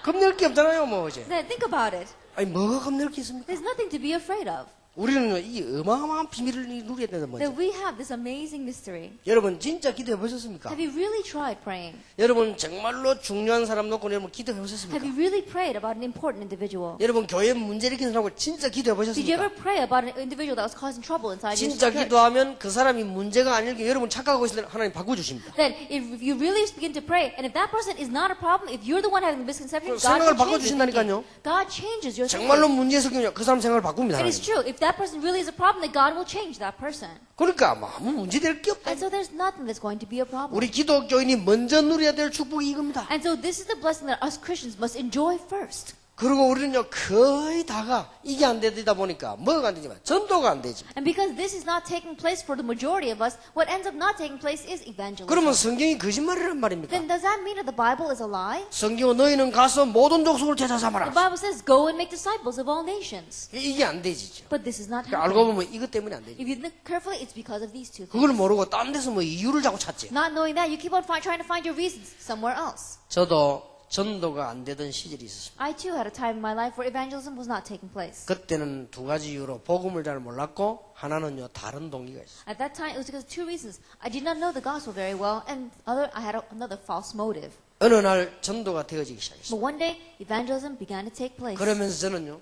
겁낼 게 없잖아요, 이제. Then think about it. 아니 뭐가 겁낼 게 있습니까? There's nothing to be afraid of. 우리는 이 어마어마한 비밀을 누려야 되는 That 거죠. we have this amazing mystery. 여러분 진짜 기도해 보셨습니까? Have you really tried praying? 여러분 정말로 중요한 사람 놓고 여러분 기도해 Have 보셨습니까? you really prayed about an important individual? 여러분 교회 문제 일으키는 사람하고 진짜 기도해 Did you ever 보셨습니까? pray about an individual that was causing trouble inside your 진짜 church? 기도하면 그 사람이 문제가 아닐게 여러분 착각하고 있을 때 하나님 바꿔주십니다. Then, if you really begin to pray, and if that person is not a problem, if you're the one having the misconception, God 생각을 will change your 바꿔주신다니까요. thinking. God changes your 정말로 thinking. 문제 있으면 그 사람 생각을 바꿉니다. It is 하나님. true. If that person really is a problem, then God will change that person. 그러니까 아무 문제 될 게 없다. And so there's nothing that's going to be a problem. 우리 기독교인이 먼저 누려야 될 축복이 이겁니다. And so this is the blessing that us Christians must enjoy first. 그리고 우리는요 거의 다가 이게 안 되다 보니까 뭐가 안 되지만 전도가 안 되지. And because this is not taking place for the majority of us, what ends up not taking place is evangelism. 그러면 성경이 거짓말이란 말입니까? Then does that mean that the Bible is a lie? 성경은 너희는 가서 모든 족속을 제자 The 삼아라. Bible says, go and make disciples of all nations. 이게 안 되지죠. But this is not 알고 happening. 보면 이것 때문에 안 되지. If you look carefully, it's because of these two things. 그걸 모르고 딴 데서 뭐 이유를 자꾸 찾지. Not knowing that, you keep on trying to find your reasons somewhere else. 저도 전도가 안 되던 시절이 있었습니다. I too had a time in my life where evangelism was not taking place. 그때는 두 가지 이유로 복음을 잘 몰랐고 하나는요 다른 동기가 있어요. At that time, it was because of 2 reasons. I did not know the gospel very well, and I had another false motive. 어느 날 전도가 되어지기 시작했어요. But one day, evangelism began to take place. 그러면서 저는요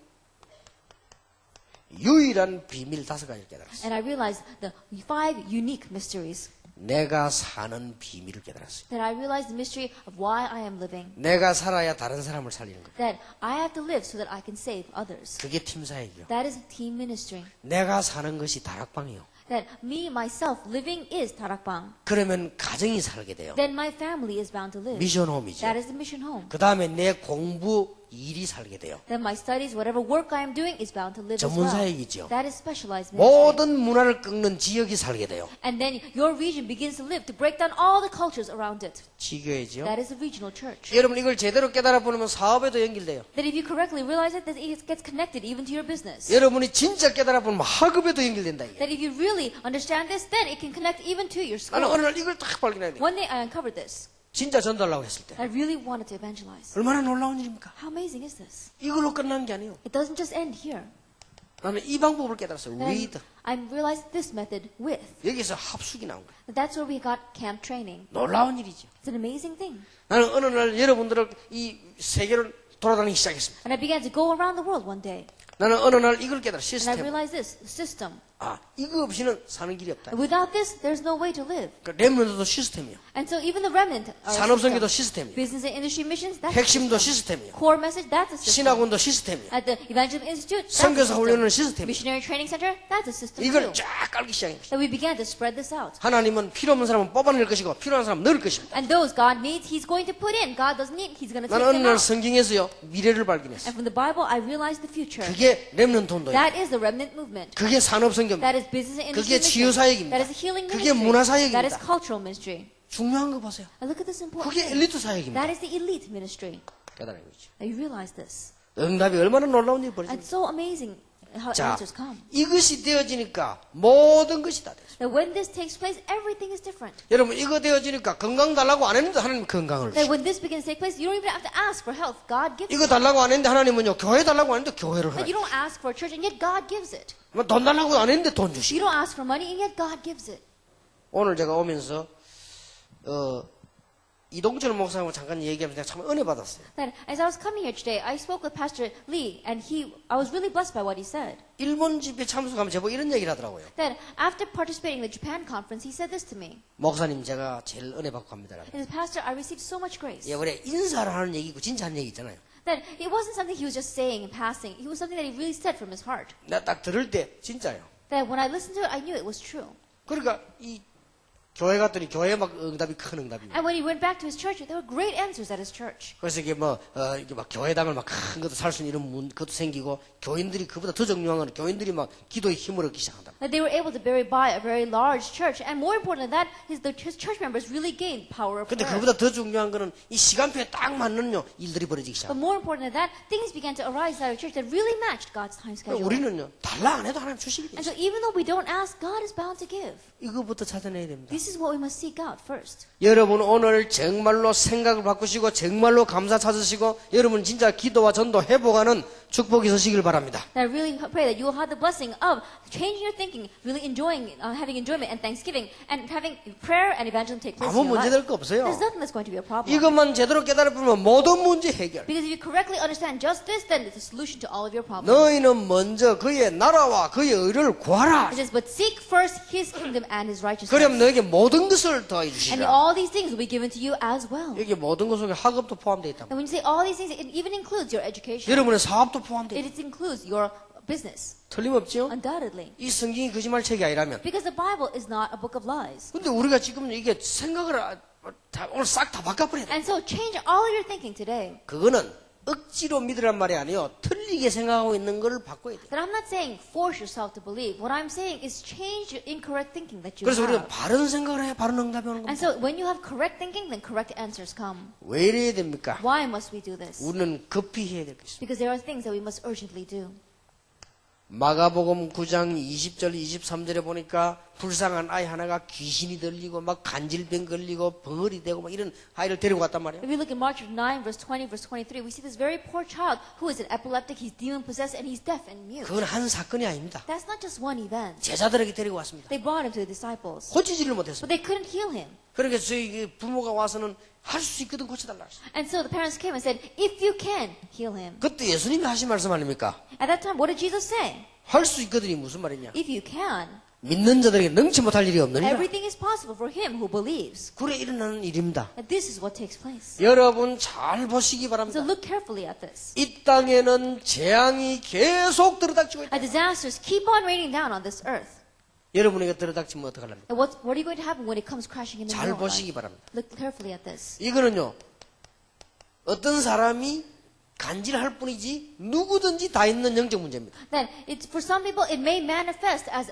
유일한 비밀 5가지를 깨달았어요. And I realized the 5 unique mysteries. 내가 사는 비밀을 깨달았어요. That I realized the mystery of why I am living. 내가 살아야 다른 사람을 살리는 것. That I have to live so that I can save others. 그게 팀 사역이요. That is team ministry. 내가 사는 것이 다락방이요. that me, myself, living is 다락방. 그러면 가정이 살게 돼요. Then my family is bound to live. 미션홈이죠. That is the mission home. 그 다음에 내 공부, 일이 살게 돼요. Then my studies, whatever work I am doing, is bound to live as 전문 well. 사역이죠. That is specialized ministry. 모든 문화를 꺾는 지역이 살게 돼요. And then your region begins to live to break down all the cultures around it. 지교회죠. That is a regional church. 여러분 이걸 제대로 깨달아 보면 사업에도 연결돼요. That if you correctly realize it, that it gets connected even to your business. 여러분이 진짜 깨달아 보면 학업에도 연결된다 이게. That if you really understand this, then it can connect even to your 나는 school. 어느 날 이걸 딱 발견해야 돼요. One day I uncovered this. 진짜 전달하려고 했을 때 I really wanted to evangelize. 얼마나 놀라운 일입니까? How amazing is this? 이걸로 끝나는 게 아니에요. It doesn't just end here. 나는 이 방법을 깨달았어요. Then with. I realized this method with. 여기서 합숙이 나온 거예요. That's where we got camp training. 놀라운 일이죠. It's an amazing thing. 나는 어느 날 여러분들을 이 세계를 돌아다니기 시작했습니다. And I began to go around the world one day. 나는 어느 날 이걸 깨달아 And I 시스템. realized this, the system. 아, 이거 없이는 사는 길이 없다. Without this, there's no way to live. 그러니까 렘넌트도 시스템이요. And so even the remnant are a 산업선교도 system. 시스템이요. Business and industry missions, that's a 핵심도 system. 시스템이요. Core message, that's a system. 신학원도 시스템이요. At the Evangelism Institute, that's a 선교사 훈련은 system. 시스템이요. Missionary Training Center, that's a system 이걸 too. 쫙 깔기 시작했어요. So we began to spread this out. 하나님은 필요 없는 사람은 뽑아낼 것이고 필요한 사람은 넣을 것입니다. And those God needs, He's going to put in. God doesn't need, He's going to take 나는 어느 them 날 out. 성경에서요 미래를 발견했어요. And from the Bible, I realized the future. 그게 렘넌트 운동이에요. That is the remnant movement. 그게 산업선교입니다. That is business and 그게 industry 치유사역입니다. mission. That is healing 그게 ministry. 문화사역입니다. That is cultural ministry. 중요한 거 보세요. And look at this important 그게 thing. 엘리트 사역입니다. That is the elite ministry. 깨달은 거죠. Now you realize this. 응답이 얼마나 놀라운 일이 And 벌어집니까? it's so amazing how 자, answers come. 이것이 되어지니까 모든 것이 다 됐어요. That when this takes place, everything is different. 여러분 이거 되어지니까 건강 달라고 안 했는데 하나님 건강을 That 주시고 when this begins to take place, you don't even have to ask for health. God gives 이거 it. 달라고 안 했는데 하나님은요 교회 달라고 안 했는데 교회를 That 하나요. you don't ask for a church, and yet God gives it. 돈 달라고 안 했는데 돈 주시고 You don't ask for money, and yet God gives it. 오늘 제가 오면서 이동철 목사님하고 잠깐 얘기하면서 내가 참 은혜 받았어요. That as I was coming here today, I spoke with Pastor Lee, and I was really blessed by what he said. 일본 집회 참석하면 제보 이런 얘기를 하더라고요. That after participating in the Japan conference, he said this to me. 목사님 제가 제일 은혜 받고 갑니다. He said, Pastor, I received so much grace. 예, 원래 인사를 하는 얘기고 진짜 하는 얘기 있잖아요. That it wasn't something he was just saying in passing. It was something that he really said from his heart. 나 딱 들을 때 진짜요. That when I listened to it, I knew it was true. 그러니까 이 교회 갔더니 교회 막 응답이 큰 응답이에요. And when he went back to his church, there were great answers at his church. 그래서 이게 이게 막 교회당을 막 큰 것도 살 수 있는 이런 것도 생기고 교인들이 그보다 더 중요한 건 교인들이 막 기도에 힘을 얻기 시작한다. That they were able to buy a very large church. And more important than that, his church members really gained power of 근데 prayer. 그보다 더 중요한 거는 이 시간표에 딱 맞는요 일들이 벌어지기 시작. But more important than that, things began to arise at our church that really matched God's time schedule. 우리는요 달라 안 해도 하나님 주시게 돼. And so even though we don't ask, God is bound to give. 이거부터 찾아내야 됩니다. This is what we must seek out first. 여러분 오늘 정말로 생각을 바꾸시고 정말로 감사 찾으시고 여러분 진짜 기도와 전도 회복하는 축복이 있으시길 바랍니다. And I really pray that you will have the blessing of changing your thinking, really having enjoyment and thanksgiving, and having prayer and evangelism take place 아무 in your 문제 life. 될 거 없어요. There's nothing that's going to be a problem. 이것만 제대로 깨달으면 모든 문제 해결. Because if you correctly understand just this, then it's a solution to all of your problems. 너희는 먼저 그의 나라와 그의 의를 구하라. It says, but seek first His kingdom and His righteousness. 그럼 너에게 모든 것을 더해 And 주시라. all these things will be given to you as well. 여기 모든 것 속에 학업도 포함되어 있다. And when you say all these things, it even includes your education. 여러분의 사업도 포함되어 있다. It includes your business, 틀림없죠? undoubtedly. 이 성경이 거짓말책이 아니라면. Because the Bible is not a book of lies. 근데 우리가 지금 이게 생각을 오늘 싹 다 바꿔버려야 돼. And so change all of your thinking today. 그거는 억지로 믿으란 말이 아니에요. 틀리게 생각하고 있는 걸 바꿔야 돼. That I'm not saying force yourself to believe. What I'm saying is change your incorrect thinking that you 그래서 우리가 have. 바른 생각을 해야 바른 응답이 오는 And 겁니다. so when you have correct thinking, then correct answers come. 왜 이래야 됩니까? Why must we do this? 우리는 급히 해야 될 것입니다. Because there are things that we must urgently do. 마가복음 9장 20절 23절에 보니까 불쌍한 아이 하나가 귀신이 들리고 막 간질병 걸리고 벙어리 되고 막 이런 아이를 데리고 갔단 말이에요. If we look in Mark 9, verse 20, verse 23, we see this very poor child who is an epileptic, he's demon-possessed, and he's deaf and mute. 그건 한 사건이 아닙니다. That's not just one event. 제자들에게 데리고 왔습니다. They brought him to the disciples, 고치지를 but 못했습니다. they couldn't heal him. 그러니까 저희 부모가 와서는 할 수 있거든 고쳐달라. And so the parents came and said, if you can, heal him. 그때 예수님이 하신 말씀 아닙니까? At that time, what did Jesus say? 할 수 있거든이 무슨 말이냐? If you can, 믿는 자들에게 능치 못할 일이 없느니라. everything is possible for him who believes. 그래 일어나는 일입니다. And this is what takes place. 여러분 잘 보시기 So 바랍니다. look carefully at this. 이 땅에는 재앙이 계속 들어닥치고 있다. Disasters keep on raining down on this earth. 여러분에게 들어닥치면 어떡하랍니까? And what are you going to happen when it comes crashing in the 잘 middle of 보시기 life? 바랍니다. Look carefully at this. 이거는요, 어떤 사람이 간질할 뿐이지 누구든지 다 있는 영적 문제입니다. That for some people it may manifest as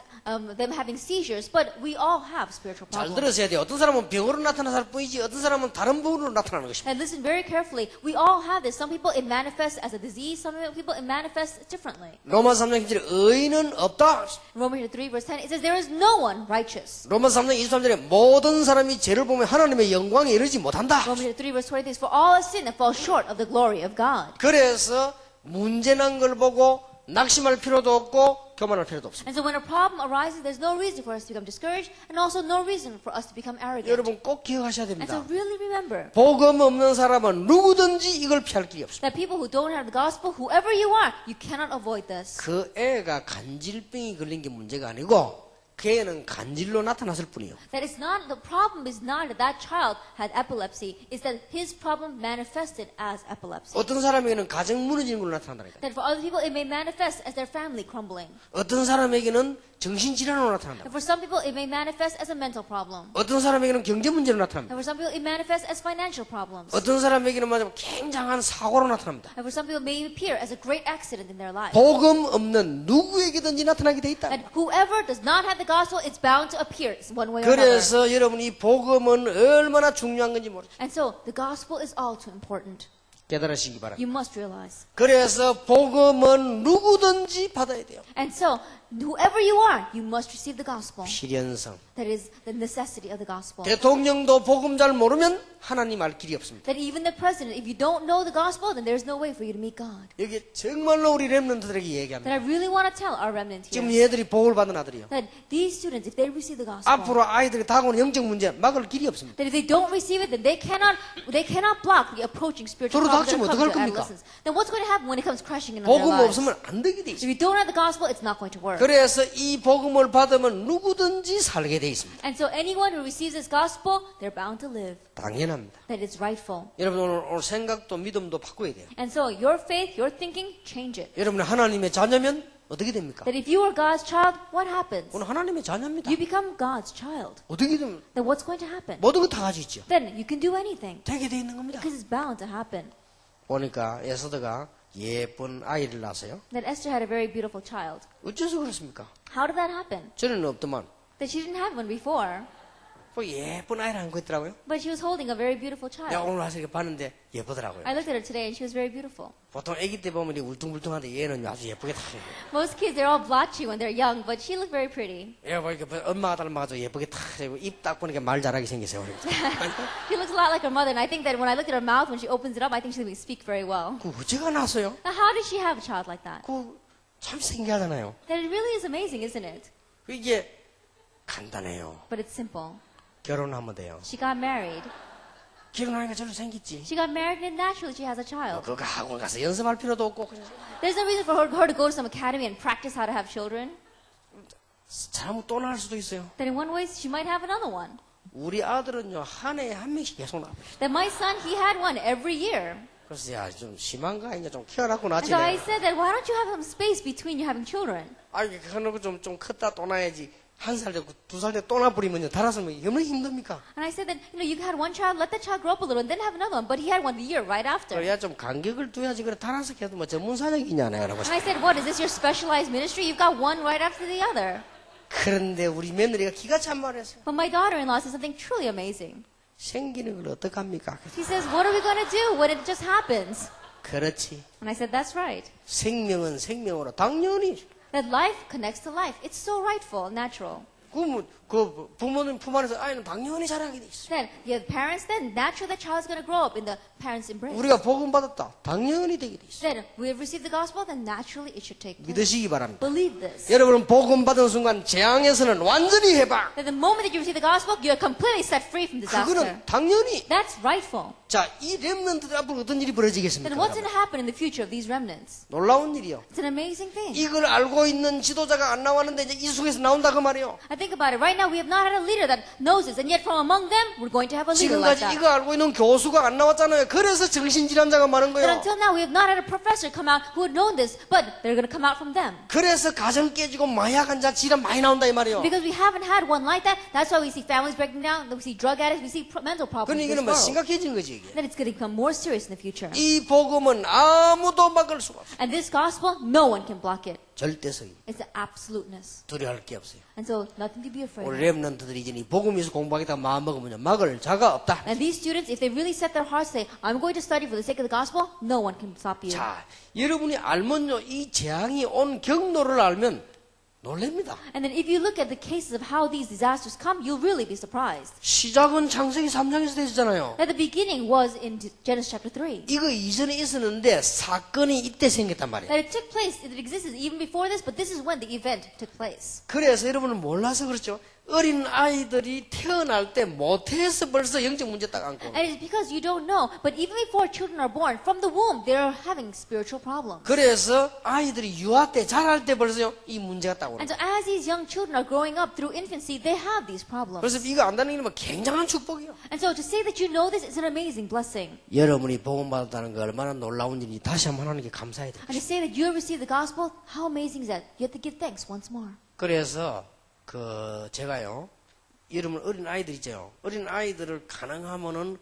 them having seizures, but we all have spiritual 잘 problems. 들으셔야 돼요. 어떤 사람은 병으로 나타날 뿐이지 어떤 사람은 다른 부분으로 나타나는 것입니다. And listen very carefully. We all have this. Some people it manifests as a disease. Some people it manifests differently. 로마 3장 10절에 의인은 없다. Romans 3 verse 10 it says there is no one righteous. 로마 3장 23절에 모든 사람이 죄를 보면 하나님의 영광에 이르지 못한다. Romans 3 verse 20 for all have sinned and fall short of the glory of God. 그래서 문제난 걸 보고 낙심할 필요도 없고 교만할 필요도 없습니다. And so when a problem arises, there's no reason for us to become discouraged and also no reason for us to become arrogant. 여러분 꼭 기억하셔야 And so 됩니다. really remember 복음 없는 사람은 누구든지 이걸 피할 길이 없습니다. that people who don't have the gospel, whoever you are, you cannot avoid this. 그 애가 간질병이 걸린 게 문제가 아니고 그 애는 간질로 나타났을 뿐이에요. That it's not, the problem is not that that child had epilepsy, it's that his problem manifested as epilepsy. 어떤 사람에게는 가정 무너지는 걸로 나타난다니까. That for other people it may manifest as their family crumbling. 어떤 사람에게는 정신질환으로 나타난다. And for some people it may manifest as a mental problem. 어떤 사람에게는 경제 문제로 And 나타납니다. for some people it manifests as financial problems. 어떤 사람에게는 맞아 굉장한 사고로 나타납니다. And for some people it may appear as a great accident in their life. 복음 없는 누구에게든지 나타나게 돼 있다. And whoever does not have the gospel, it's bound to appear one way or another. 그래서 여러분이 복음은 얼마나 중요한 건지 모르죠. And so the gospel is all too important. 깨달으시기 바랍니다. You must realize. 그래서 복음은 누구든지 받아야 돼요. And so whoever you are, you must receive the gospel. 필연성. That is the necessity of the gospel. 대통령도 복음 잘 모르면 하나님 알 길이 없습니다. That even the president, if you don't know the gospel, then there's no way for you to meet God. 여기 정말로 우리 렘넌트들에게 That 얘기합니다. I really want to tell our remnant 지금 here. 얘들이 복을 받은 아들이요. That these students, if they receive the gospel, 앞으로 아이들이 다가오는 영적 문제 막을 길이 없습니다. that if they don't receive it, then they cannot block the approaching spiritual 서로 problems that 닥치면 come 어떡할 to 겁니까? adolescents. Then what's going to happen when it comes crashing in their 복음 lives? 없으면 안 되게 돼 If 있습니다. you don't have the gospel, it's not going to work. 그래서 이 복음을 받으면 누구든지 살게 돼 있습니다. And so anyone who receives this gospel, they're bound to live. 당연합니다. That it's rightful. 여러분 오늘 생각도 믿음도 바꿔야 돼요. And so your faith, your thinking, change it. 여러분 하나님의 자녀면 어떻게 됩니까? That if you are God's child, what happens? 오늘 하나님의 자녀입니다. You become God's child. 어떻게 되면 Then what's going to happen? 모든 거 다 가지고 있죠. Then you can do anything. 되게 돼 있는 겁니다. Because it's bound to happen. 보니까 에스더가 예쁜 아이를 낳았어요. That Esther had a very beautiful child. 어째서 그렇습니까? How did that happen? 전에는 없더만 That she didn't have one before, 뭐 예쁜 아이를 안고 있더라고요. but she was holding a very beautiful 내가 child. 오늘 와서 이렇게 봤는데 예쁘더라고요. I looked at her today and she was very beautiful. 보통 아기 때 보면 울퉁불퉁한데 얘는 아주 예쁘게 다 해요. Most kids, they're all blotchy when they're young, but she looked very pretty. 얘 보니까 엄마가 닮아가지고 예쁘게 다 해고 입 딱 보니까 말 잘하게 생겼어요. She looks a lot like her mother, and I think that when I look at her mouth, when she opens it up, I think she can speak very well. 그 어째가 났어요? Now, how did she have a child like that? 그 참 신기하잖아요. That it really is amazing, isn't it? 이게 간단해요. But it's simple. 결혼하면 돼요. She got married. 결혼하니까 저로 생겼지. She got married, and naturally she has a child. 그거 학원 가서 연습할 필요도 없고 그냥 There's no reason for her to go to some academy and practice how to have children. 잘못 또 낳을 수도 있어요. Then in one way, she might have another one. 우리 아들은요 한 해에 한 명씩 계속 낳아요. That my son, he had one every year. 그래서 야 좀 심한가 이제 좀 키워놓고 낳지. And so I said that why don't you have some space between you having children? 아 그거 좀 컸다 또 낳아야지. 한 살 되고 두 살 돼 또 낳아버리면요 달아서면 얼마나 힘듭니까? And I said that you had one child, let the child grow up a little, and then have another one. But he had one the year right after. 그래야 좀 간격을 둬야지 그래 달아서 해도 뭐 전문 사역이냐 내가 그러고. And I said, what is this your specialized ministry? You've got one right after the other. 그런데 우리 며느리가 기가 찬 말했어요. But my daughter-in-law said something truly amazing. 생기는 걸 어떡합니까? She says, what are we going to do when it just happens? 그렇지. And I said, that's right. 생명은 생명으로 당연히. That life connects to life. It's so rightful, natural. 그 부모님 품 안에서 아이는 당연히 자라게 돼 있어. Then you have parents, then naturally the child is going to grow up in the parents' embrace. 우리가 복음 받았다. 당연히 되게 돼 있어. Then we have received the gospel, then naturally it should take place. 믿으시기 바랍니다. Believe this. 여러분은 복음 받은 순간 재앙에서는 완전히 해방. That the moment that you receive the gospel, you are completely set free from disaster. 그거는 당연히. That's rightful. 자, 이 렘넌트들 앞으로 어떤 일이 Then 벌어지겠습니까? what's going to happen in the future of these remnants? 놀라운 일이요. It's an amazing thing. 이걸 알고 있는 지도자가 안 나왔는데 이제 이 속에서 나온다 그 말이에요. And I think about it. Right now, we have not had a leader that knows this, and yet from among them, we're going to have a leader like 지금까지 that. 이거 알고 있는 교수가 안 나왔잖아요. 그래서 정신질환자가 많은 But 거예요. until now, we have not had a professor come out who had known this, but they're going to come out from them. 그래서 가정 깨지고 마약 환자 질환 많이 나온다 이 말이에요. Because we haven't had one like that, that's why we see families breaking down, we see drug addicts, we see mental problems 그러니 in this 이거는 뭐 world. 심각해진 거지 이게. Then it's going to become more serious in the future. 이 복음은 아무도 막을 수가 없어요. And this gospel, no one can block it. 절대성이. It's the absoluteness. 두려워할 게 없어요. And so, nothing to be afraid 우리 of. 랩런트들이 이제 이 복음에서 공부하겠다 마음 먹으면 막을 자가 없다. And these students, if they really set their hearts, say, I'm going to study for the sake of the gospel, no one can stop you. 자, 여러분이 알면요, 이 재앙이 온 경로를 알면 놀랍니다. And then if you look at the cases of how these disasters come, you'll really be surprised. 시작은 창세기 3장에서 되었잖아요. At the beginning was in Genesis chapter 3. 이거 이전에 있었는데 사건이 이때 생겼단 말이에요. That it took place, it existed even before this, but this is when the event took place. 그래서 여러분은 몰라서 그렇죠. 어린 아이들이 태어날 때 모태에서 벌써 영적 문제 딱 안고. And it's because you don't know, but even before children are born, from the womb, they're having spiritual problems. 그래서 아이들이 유아 때 자랄 때 벌써 이 문제가 딱 오는 And 거예요. so as these young children are growing up through infancy, they have these problems. 그래서 이거 안다는 게 굉장한 축복이에요. And so to say that you know this is an amazing blessing. 여러분이 복음 받았다는 거 얼마나 놀라운 일인지 다시 한번 하나님께 감사해야 돼요. And to say that you have received the gospel, how amazing is that? You have to give thanks once more. 그래서 제가요, 여러분 어린 아이들 있죠. 어린 아이들을 가능하면은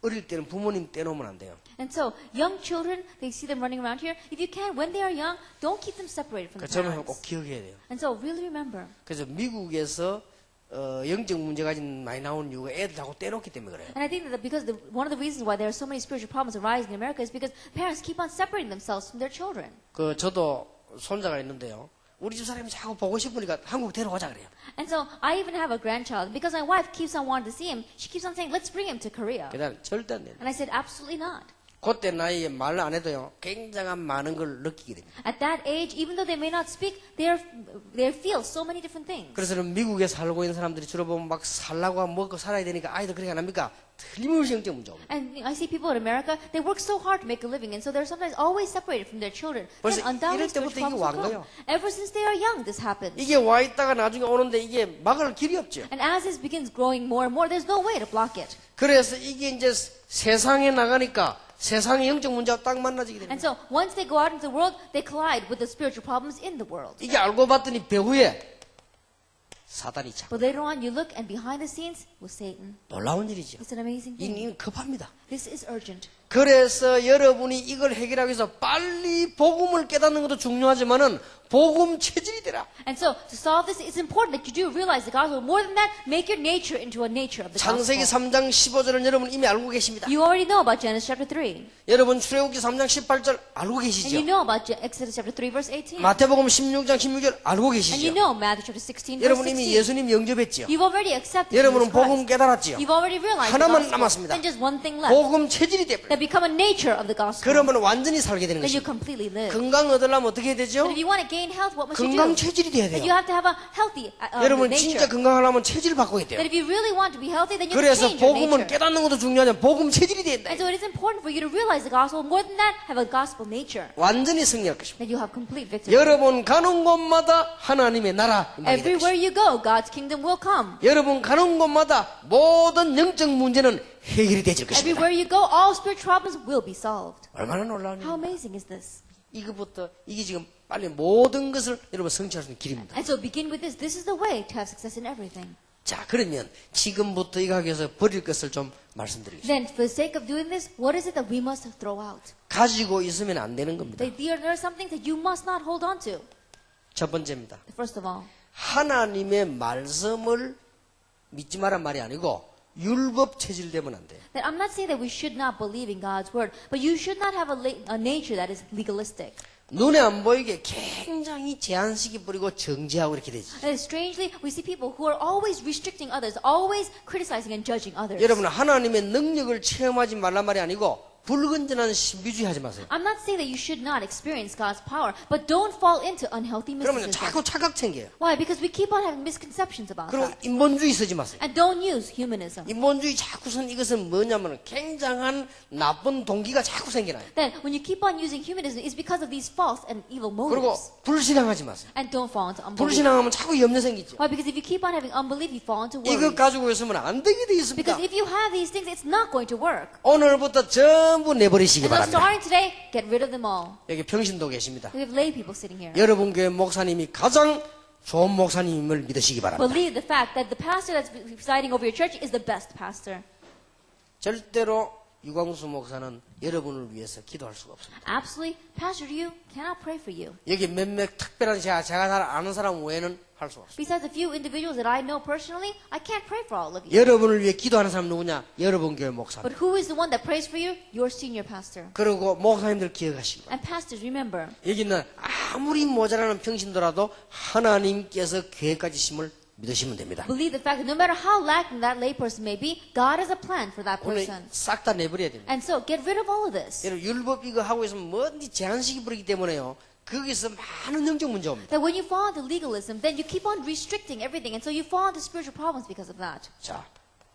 어릴 때는 부모님 떼놓으면 안 돼요. And so young children, they see them running around here. If you can, when they are young, don't keep them separated from the 저는 꼭 parents. 기억해야 돼요. And so really remember. 그래서 미국에서 영적 문제가 많이 나오는 이유가 애들 자꾸 떼놓기 때문에 그래요. And I think that because one of the reasons why there are so many spiritual problems arising in America is because parents keep on separating themselves from their children. 저도 손자가 있는데요. 우리 집 사람이 자꾸 보고 싶으니까 한국 데려오자 그래요. And so I even have a grandchild. Because my wife keeps on wanting to see him, she keeps on saying, let's bring him to Korea. 그다음 절대 안 돼요. And I said, absolutely not. 그때 나이에 말 안 해도요. 굉장한 많은 걸 느끼게 됩니다. At that age, even though they may not speak, they feel so many different things. 그래서는 미국에 살고 있는 사람들이 주로 보면 막 살라고 먹고 살아야 되니까 아이들 그렇게 안 합니까? 틀림없이 영적 문제 옵니다. And I see people in America, they work so hard to make a living, and so they're sometimes always separated from their children. 벌써 Then undoubtedly 이럴 때부터 spiritual 이게 problems 완 will come. 거예요. Ever since they are young, this happens. 이게 와 있다가 나중에 오는데 이게 막을 길이 없죠. And as this begins growing more and more, there's no way to block it. 그래서 이게 이제 세상에 나가니까 세상의 영적 문제와 딱 만나지게 됩니다. And so once they go out into the world, they collide with the spiritual problems in the world. 이게 알고 봤더니 배후에 사단이 참 But later on, you look, and behind the scenes was Satan. 놀라운 일이죠. It's an amazing thing. 이는 급합니다. This is urgent. 그래서 여러분이 이걸 해결하기 위해서 빨리 복음을 깨닫는 것도 중요하지만은 복음 체질이 되라. And so, to solve this, it's important that you do realize the gospel. More than that, make your nature into a nature of the 창세기 gospel. 3장 15절은 여러분 이미 알고 계십니다. You already know about Genesis chapter 3. 여러분 출애굽기 3장 18절 알고 And 계시죠? you know about Exodus chapter 3 verse 18. 마태복음 16장 16절 알고 And 계시죠? you know Matthew chapter 16 verse 여러분 이미 16. 예수님 영접했죠? You've already accepted 여러분은 Jesus 복음 Christ. 깨달았지요? You've already realized the 하나만 gospel. 남았습니다. Then just one thing left. 복음 체질이 돼버려요. That become a nature of the gospel. 그러면 완전히 살게 되는 Then you 것입니다. completely live. 건강 얻으려면 어떻게 해야 되죠? But if you want to gain health, what must you do? 건강 체질이 돼야 That 돼요. you have to have a healthy 여러분 nature. 진짜 건강하려면 체질을 바꿔야 돼요. That if you really want to be healthy, then you have to 그래서 change your 복음은 nature. 깨닫는 것도 중요하지만 복음 체질이 된다. And so it is important for you to realize the gospel. More than that, have a gospel nature. 완전히 승리할 것입니다. That you have complete victory. 여러분 가는 곳마다 하나님의 나라 임하게 될 Everywhere 것입니다. you go, God's kingdom will come. 여러분 가는 곳마다 모든 영적 문제는 해결이 되질 것입니다. Everywhere you go, all spiritual problems will be solved. 얼마나 놀라운 How 일입니까? amazing is this? 이것부터 이게 지금 빨리 모든 것을 여러분 성취할 수 있는 길입니다. And so begin with this. This is the way to have success in everything. 자 그러면 지금부터 이거 하기 위해서 버릴 것을 좀 말씀드리겠습니다. Then, for the sake of doing this, what is it that we must throw out? 가지고 있으면 안 되는 겁니다. There are some things that you must not hold on to. 첫 번째입니다. First of all, 하나님의 말씀을 믿지 마란 말이 아니고 율법 체질되면 안 돼요. that I'm not saying that we should not believe in God's word, but you should not have a nature that is legalistic. 눈에 안 보이게 굉장히 제한식이 뿌리고 정죄하고 이렇게 되지. And strangely, we see people who are always restricting others, always criticizing and judging others. 여러분 하나님의 능력을 체험하지 말란 말이 아니고 불건전한 신비주의 하지 마세요. I'm not saying that you should not experience God's power, but don't fall into unhealthy 그러면 mysticism. 자꾸 착각 챙겨요. Why? Because we keep on having misconceptions about 그리고 that. 인본주의 쓰지 마세요. And don't use humanism. 인본주의 자꾸선 이것은 뭐냐면 굉장한 나쁜 동기가 자꾸 생겨나요. Then, when you keep on using humanism, it's because of these false and evil 그리고 motives. 불신앙하지 마세요. And don't fall into unbelief. 불신앙하면 자꾸 염려 생기죠. Why? Because if you keep on having unbelief, you fall into 이것 worry. 가지고 있으면 안 되게 돼 있습니다. Because if you have these things, it's not going to work. 오늘부터 전부 내버리시기 And so 바랍니다. starting today, get rid of them all. 여기 평신도 계십니다. We have lay people sitting here. 여러분 교회 목사님이 가장 좋은 목사님을 믿으시기 바랍니다. Believe the fact that the pastor that's presiding over your church is the best pastor. 절대로 유광수 목사는 여러분을 위해서 기도할 수가 없습니다. Absolutely, Pastor Yu cannot pray for you. 여기 몇몇 특별한 제가 잘 아는 사람 외에는 할 수가 없습니다. Besides a few individuals that I know personally, I can't pray for all of you. 여러분을 위해 기도하는 사람 누구냐? 여러분 교회 목사님. But who is the one that prays for you? Your senior pastor. 그리고 목사님들 기억하시기 바랍니다. And pastors, remember, 여기는 아무리 모자라는 평신도라도 하나님께서 교회까지 심을 믿으시면 됩니다. believe the fact that no matter how lacking that layperson may be, God has a plan for that 오늘 person. 싹 다 내버려야 됩니다. And so, get rid of all of this. 여러분 율법 이거 하고 있으면 뭐든지 제한식이 부르기 때문에요. 거기서 많은 영적 문제 옵니다. That when you fall into legalism, then you keep on restricting everything, and so you fall into spiritual problems because of that. 자,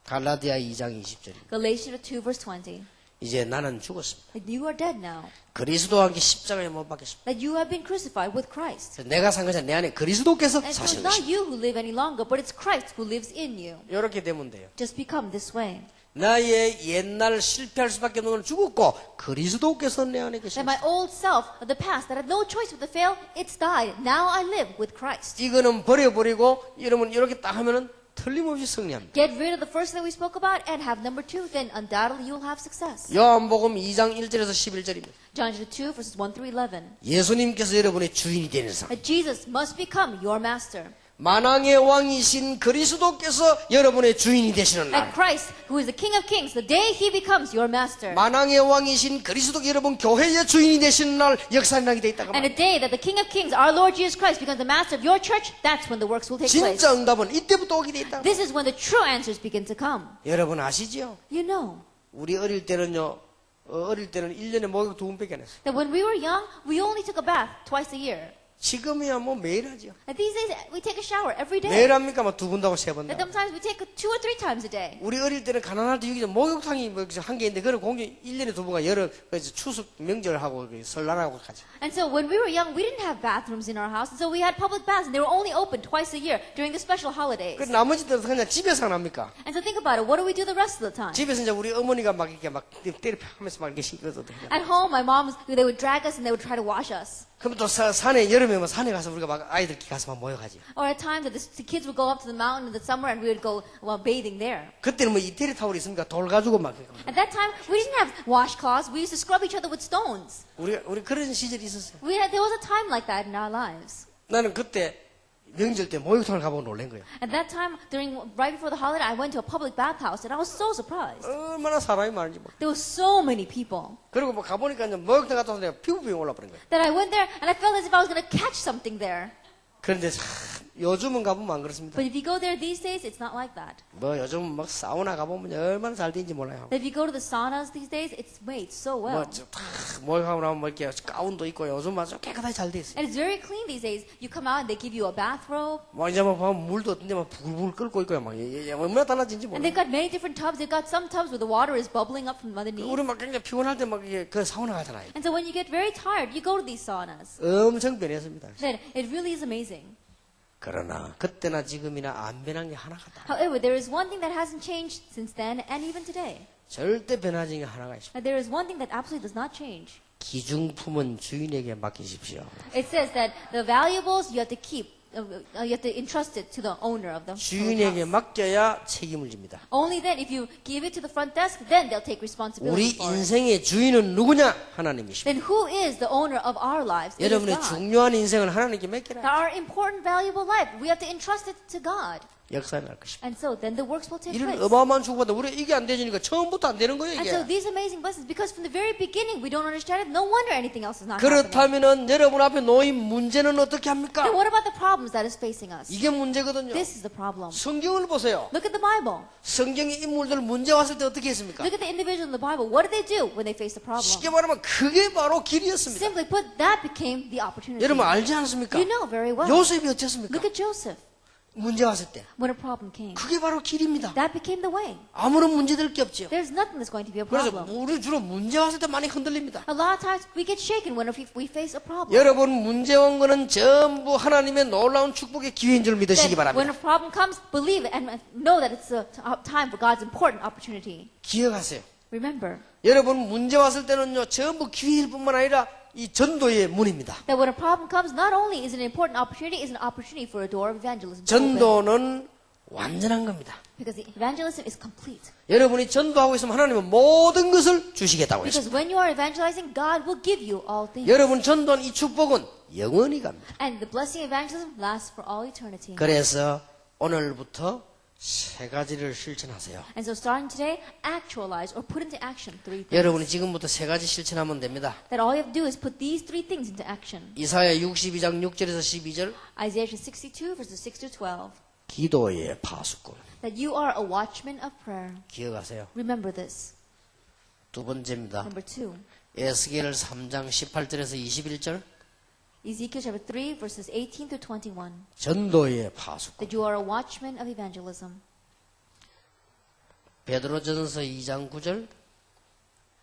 갈라디아 2장 20절입니다. Galatians 2 verse 20. 이제 나는 죽었습니다. That you are dead now. 그리스도와 함께 십자가에 못 박혔습니다. That you have been crucified with Christ. 내가 산 것이 아니라 내 안에 그리스도께서 And so 사시는 it's not 것입니다. you who live any longer, but it's Christ who lives in you. 이렇게 되면 돼요. Just become this way. 나의 옛날 실패할 수밖에 없는 건 죽었고 그리스도께서 내 안에 That 계십니다. my old self of the past that had no choice but to fail, it's died. Now I live with Christ. 이거는 버려버리고 여러분 이렇게 딱 하면은 틀림없이 승리합니다. Get rid of the first that we spoke about and have number 2, then undoubtedly you'll have success. 요한복음 2장 1절에서 11절입니다. John 2 verses 1 through 11. 예수님께서 여러분의 주인이 되는 상. That Jesus must become your master. 만왕의 왕이신 그리스도께서 여러분의 주인이 되시는 That 날. Christ, who is the King of Kings, the day He becomes your master. 만왕의 왕이신 그리스도가 여러분 교회의 주인이 되시는 날 역사의 날이 되어 있다고 And the day that the King of Kings, our Lord Jesus Christ, becomes the master of your church, that's when the works will take place. 진짜 응답은 이때부터 오게 되어 있다. This is when the true answers begin to come. 여러분 아시죠? You know 우리 어릴 때는요. 어릴 때는 1년에 목욕 2번밖에 안 했어요. that when we were young, we only took a bath twice a year. 지금이야 뭐 매일 하죠. And these days, we take a shower every day. 매일 합니까? 뭐 2번도 하고 3번도 And 하고. sometimes we take 2 or 3 times a day. 우리 어릴 때는 가난할 때 여기 목욕탕이 뭐 한 개인데 그걸 공주 1년에 2번가 여러 그래서 추석 명절하고 설날하고 가죠. And so when we were young, we didn't have bathrooms in our house. And so we had public baths, and they were only open twice a year during the special holidays. 그 나머지 때는 그냥 집에서 안 합니까? And so think about it. What do we do the rest of the time? 집에서 이제 우리 어머니가 막 이렇게 막 때려 하면서 막 이렇게 씻어도 돼. At home, my moms, they would drag us and they would try to wash us. 그럼 또 산에 여름에 뭐 산에 가서 우리가 막 아이들끼리 가서 막 모여가지. Or at times that the kids would go up to the mountain in the summer and we would go bathing there. 그때는 뭐 이태리 타월이 있습니까? 돌 가지고 막. At that time, we didn't have washcloths. We used to scrub each other with stones. 우리 그런 시절이 있었어요. There was a time like that in our lives. 나는 그때 명절 때 목욕탕을 가보고 놀란 거예요. At that time, right before the holiday, I went to a public bathhouse and I was so surprised. 얼마나 사람이 많은지 뭐. There were so many people 그리고 뭐 가보니까 이제 목욕탕 갔다 와서 내가 피부병이 올라버린 거예요. that I went there and I felt as if I was going to catch something there. 그런데 참 요즘은 가보면 안 그렇습니다. But if you go there these days, it's not like that. 뭐 요즘은 막 사우나 가보면 얼마나 잘 되는지 몰라요. If you go to the saunas these days, it's made so well. 뭐다 목욕하고 나면 뭐 이렇게 가운도 있고 요즘 아주 깨끗하게 잘 돼 있어요. And it's very clean these days. You come out and they give you a bathrobe. 뭐 이제 뭐 보면 물도 어떤데 막 부글부글 끓고 있고요. 막 얼마나 달라진지 And 몰라요. they've got many different tubs. They've got some tubs where the water is bubbling up from underneath. 우리 막 굉장히 피곤할 때 막 그 사우나 가잖아요. And so when you get very tired, you go to these saunas. 엄청 변했습니다. Then it really is amazing. 그러나 그때나 지금이나 안 변한 게 하나가 다. However, there is one thing that hasn't changed since then and even today. 절대 변하지 게 하나가 있습니다. And there is one thing that absolutely does not change. 기중품은 주인에게 맡기십시오. It says that the valuables you have to keep. You have to entrust it to the owner of the 주인에게 house. 맡겨야 책임을 집니다. Only then, if you give it to the front desk, then they'll take responsibility 우리 for it. 인생의 주인은 누구냐? 하나님이십니다. Then who is the owner of our lives? It is 여러분의 God. 중요한 인생을 하나님께 맡기라. Our important, valuable life, we have to entrust it to God. 역사에 날 것입니다. And so then the works will take 이런 place. 어마어마한 축복받아 우리 이게 안 되니까 처음부터 안 되는 거예요 And so 이게. these amazing blessings, because from the very beginning we don't understand it, no wonder anything else is not happening. 그렇다면은 여러분 앞에 놓인 문제는 어떻게 합니까? Then what about the problems that is facing us? 이게 문제거든요. This is the problem. 성경을 보세요. Look at the Bible. 성경의 인물들 문제 왔을 때 어떻게 했습니까? Look at the individual in the Bible. What did they do when they faced a problem? 쉽게 말하면 그게 바로 길이었습니다. Simply put, that became the opportunity. 여러분 알지 않습니까? You know very well. 요셉이 어땠습니까? Look at Joseph. 문제 왔을 때 When a problem came, 그게 바로 길입니다. that became the way. 아무런 문제될 게 없죠. There's nothing that's going to be a 그래서 problem. 우리 주로 문제 왔을 때 많이 흔들립니다. A lot of times we get shaken when we face a problem. 여러분 문제 온 거는 전부 하나님의 놀라운 축복의 기회인 줄 믿으시기 Then when 바랍니다. a problem comes, believe it and know that it's a time for God's important opportunity. 기억하세요. Remember 여러분 문제 왔을 때는요 전부 기회일 뿐만 아니라 이 전도의 문입니다. that when a problem comes, not only is it an important opportunity, it's an opportunity for a door of evangelism to open. 전도는 완전한 겁니다. Because the evangelism is complete. 여러분이 전도하고 있으면 하나님은 모든 것을 주시겠다고 Because 했습니다. when you are evangelizing, God will give you all things. 여러분 전도한 이 축복은 영원히 갑니다. And the blessing of evangelism lasts for all eternity. 그래서 오늘부터 세 가지를 실천하세요. And so starting today, actualize or put into action three things. 여러분이 지금부터 세 가지 실천하면 됩니다. That all you have to do is put these three things into action. 이사야 62장 6절에서 12절 Isaiah 62 verses 6 to 12. 기도의 파수꾼. That you are a watchman of prayer. 기억하세요. Remember this. 두 번째입니다. Number 2. 에스겔 3장 18절에서 21절 Ezekiel chapter 3 verses 18 to 21. 전도의 파수꾼. That you are a watchman of evangelism. 베드로전서 2장 9절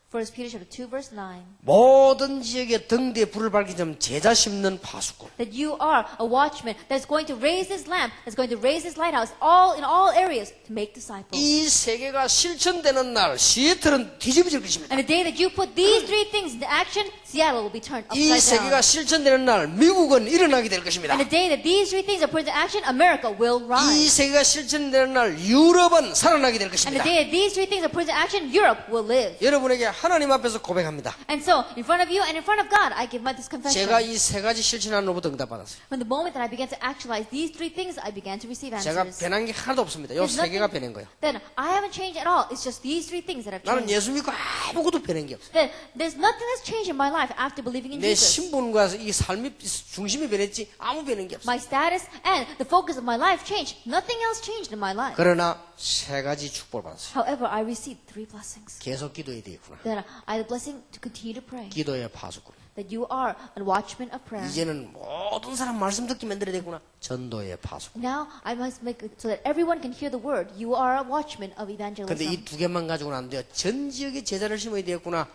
1 Peter chapter 2 verse 9. 모든 지역에 등대에 불을 밝히기 전 제자 심는 파수꾼. That you are a watchman that's going to raise this lamp, that's going to raise this lighthouse in all areas to make disciples. 이 세계가 실천되는 날 시애틀은 뒤집어질 것입니다. And the day that you put these three things into action, Seattle will be turned 이 upside 세계가 down. 실천되는 날 미국은 일어나게 될 것입니다. And the day that these three things are put into action, America will 이 rise. 세계가 실천되는 날 유럽은 살아나게 될 And 것입니다. the day that these three things are put into action, Europe will live. 여러분에게 하나님 앞에서 고백합니다. And so, in front of you and in front of God, I give my this confession. 제가 이 세 가지 실천하는 로부터 응답받았어요. From the moment that I began to actualize these three things, I began to receive 제가 answers. 변한 게 하나도 없습니다. 요 세 개가 변한 거예요. Then I haven't changed at all. It's just these three things that have 나는 changed. 예수 믿고 아무것도 변한 게 없어요. Then there's nothing that's changed in my life after believing in 내 Jesus. 신분과 이 삶이 중심이 변했지 아무 변한 게 없어요. My status and the focus of my life changed. Nothing else changed in my life. 그러나 세 가지 축복을 받았어요. However, I received three blessings. 계속 기도해야 되겠구나. That I had the blessing to continue to pray. 기도의 파수꾼. That you are a watchman of prayer. 이제는 모든 사람 말씀 듣게 만들어야 되구나. 전도의 파수꾼. Now I must make it so that everyone can hear the word. You are a watchman of 근데 evangelism. 이 두 개만 가지고는 안 돼요. 전 지역에 제자를 심어야 되겠구나.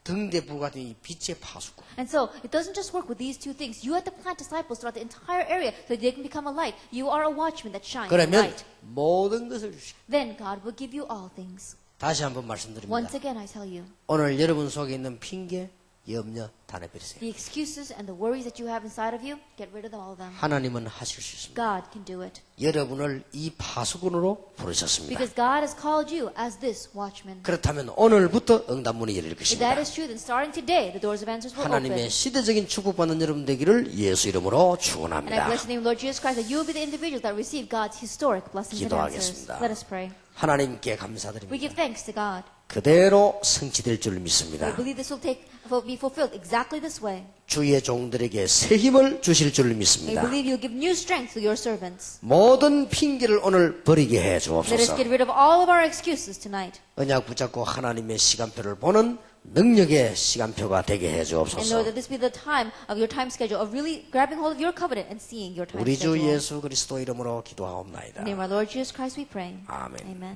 등대불 같은 이 빛의 파수꾼. And so it doesn't just work with these two things. You have to plant disciples throughout the entire area so that they can become a light. You are a watchman that shines a 그러면 light. 모든 것을 주시고. Then God will give you all things. 다시 한번 말씀드립니다. Once again, I tell you, 오늘 여러분 속에 있는 핑계, 염려 다 내버리세요. the excuses and the worries that you have inside of you, get rid of all of them. 하나님은 하실 수 있습니다. God can do it. 여러분을 이 파수꾼으로 부르셨습니다. Because God has called you as this watchman. 그렇다면 오늘부터 응답문이 열릴 If that 것입니다. is true, then starting today, the doors of answers will 하나님의 open. 시대적인 축복받는 여러분 되기를 예수 이름으로 And I 축원합니다. bless the name of Lord Jesus Christ that you will be the individuals that receive God's historic blessings and answers. 기도하겠습니다. Let us pray. 하나님께 We 감사드립니다. give thanks to God. 그대로 성취될 줄 We 믿습니다. believe this will be fulfilled exactly this way. 주의 종들에게 새 힘을 주실 줄 We 믿습니다. believe you'll give new strength to your servants. 모든 핑계를 오늘 버리게 해 Let us 주옵소서. get rid of all of our excuses tonight. 언약 붙잡고 하나님의 시간표를 보는 능력의 시간표가 되게 해 And Lord, 주옵소서. that this be the time of your time schedule of really grabbing hold of your covenant and seeing your time 우리 주 schedule. 예수 그리스도 이름으로 In 기도하옵나이다. the name of our Lord Jesus Christ we pray. 아멘. Amen.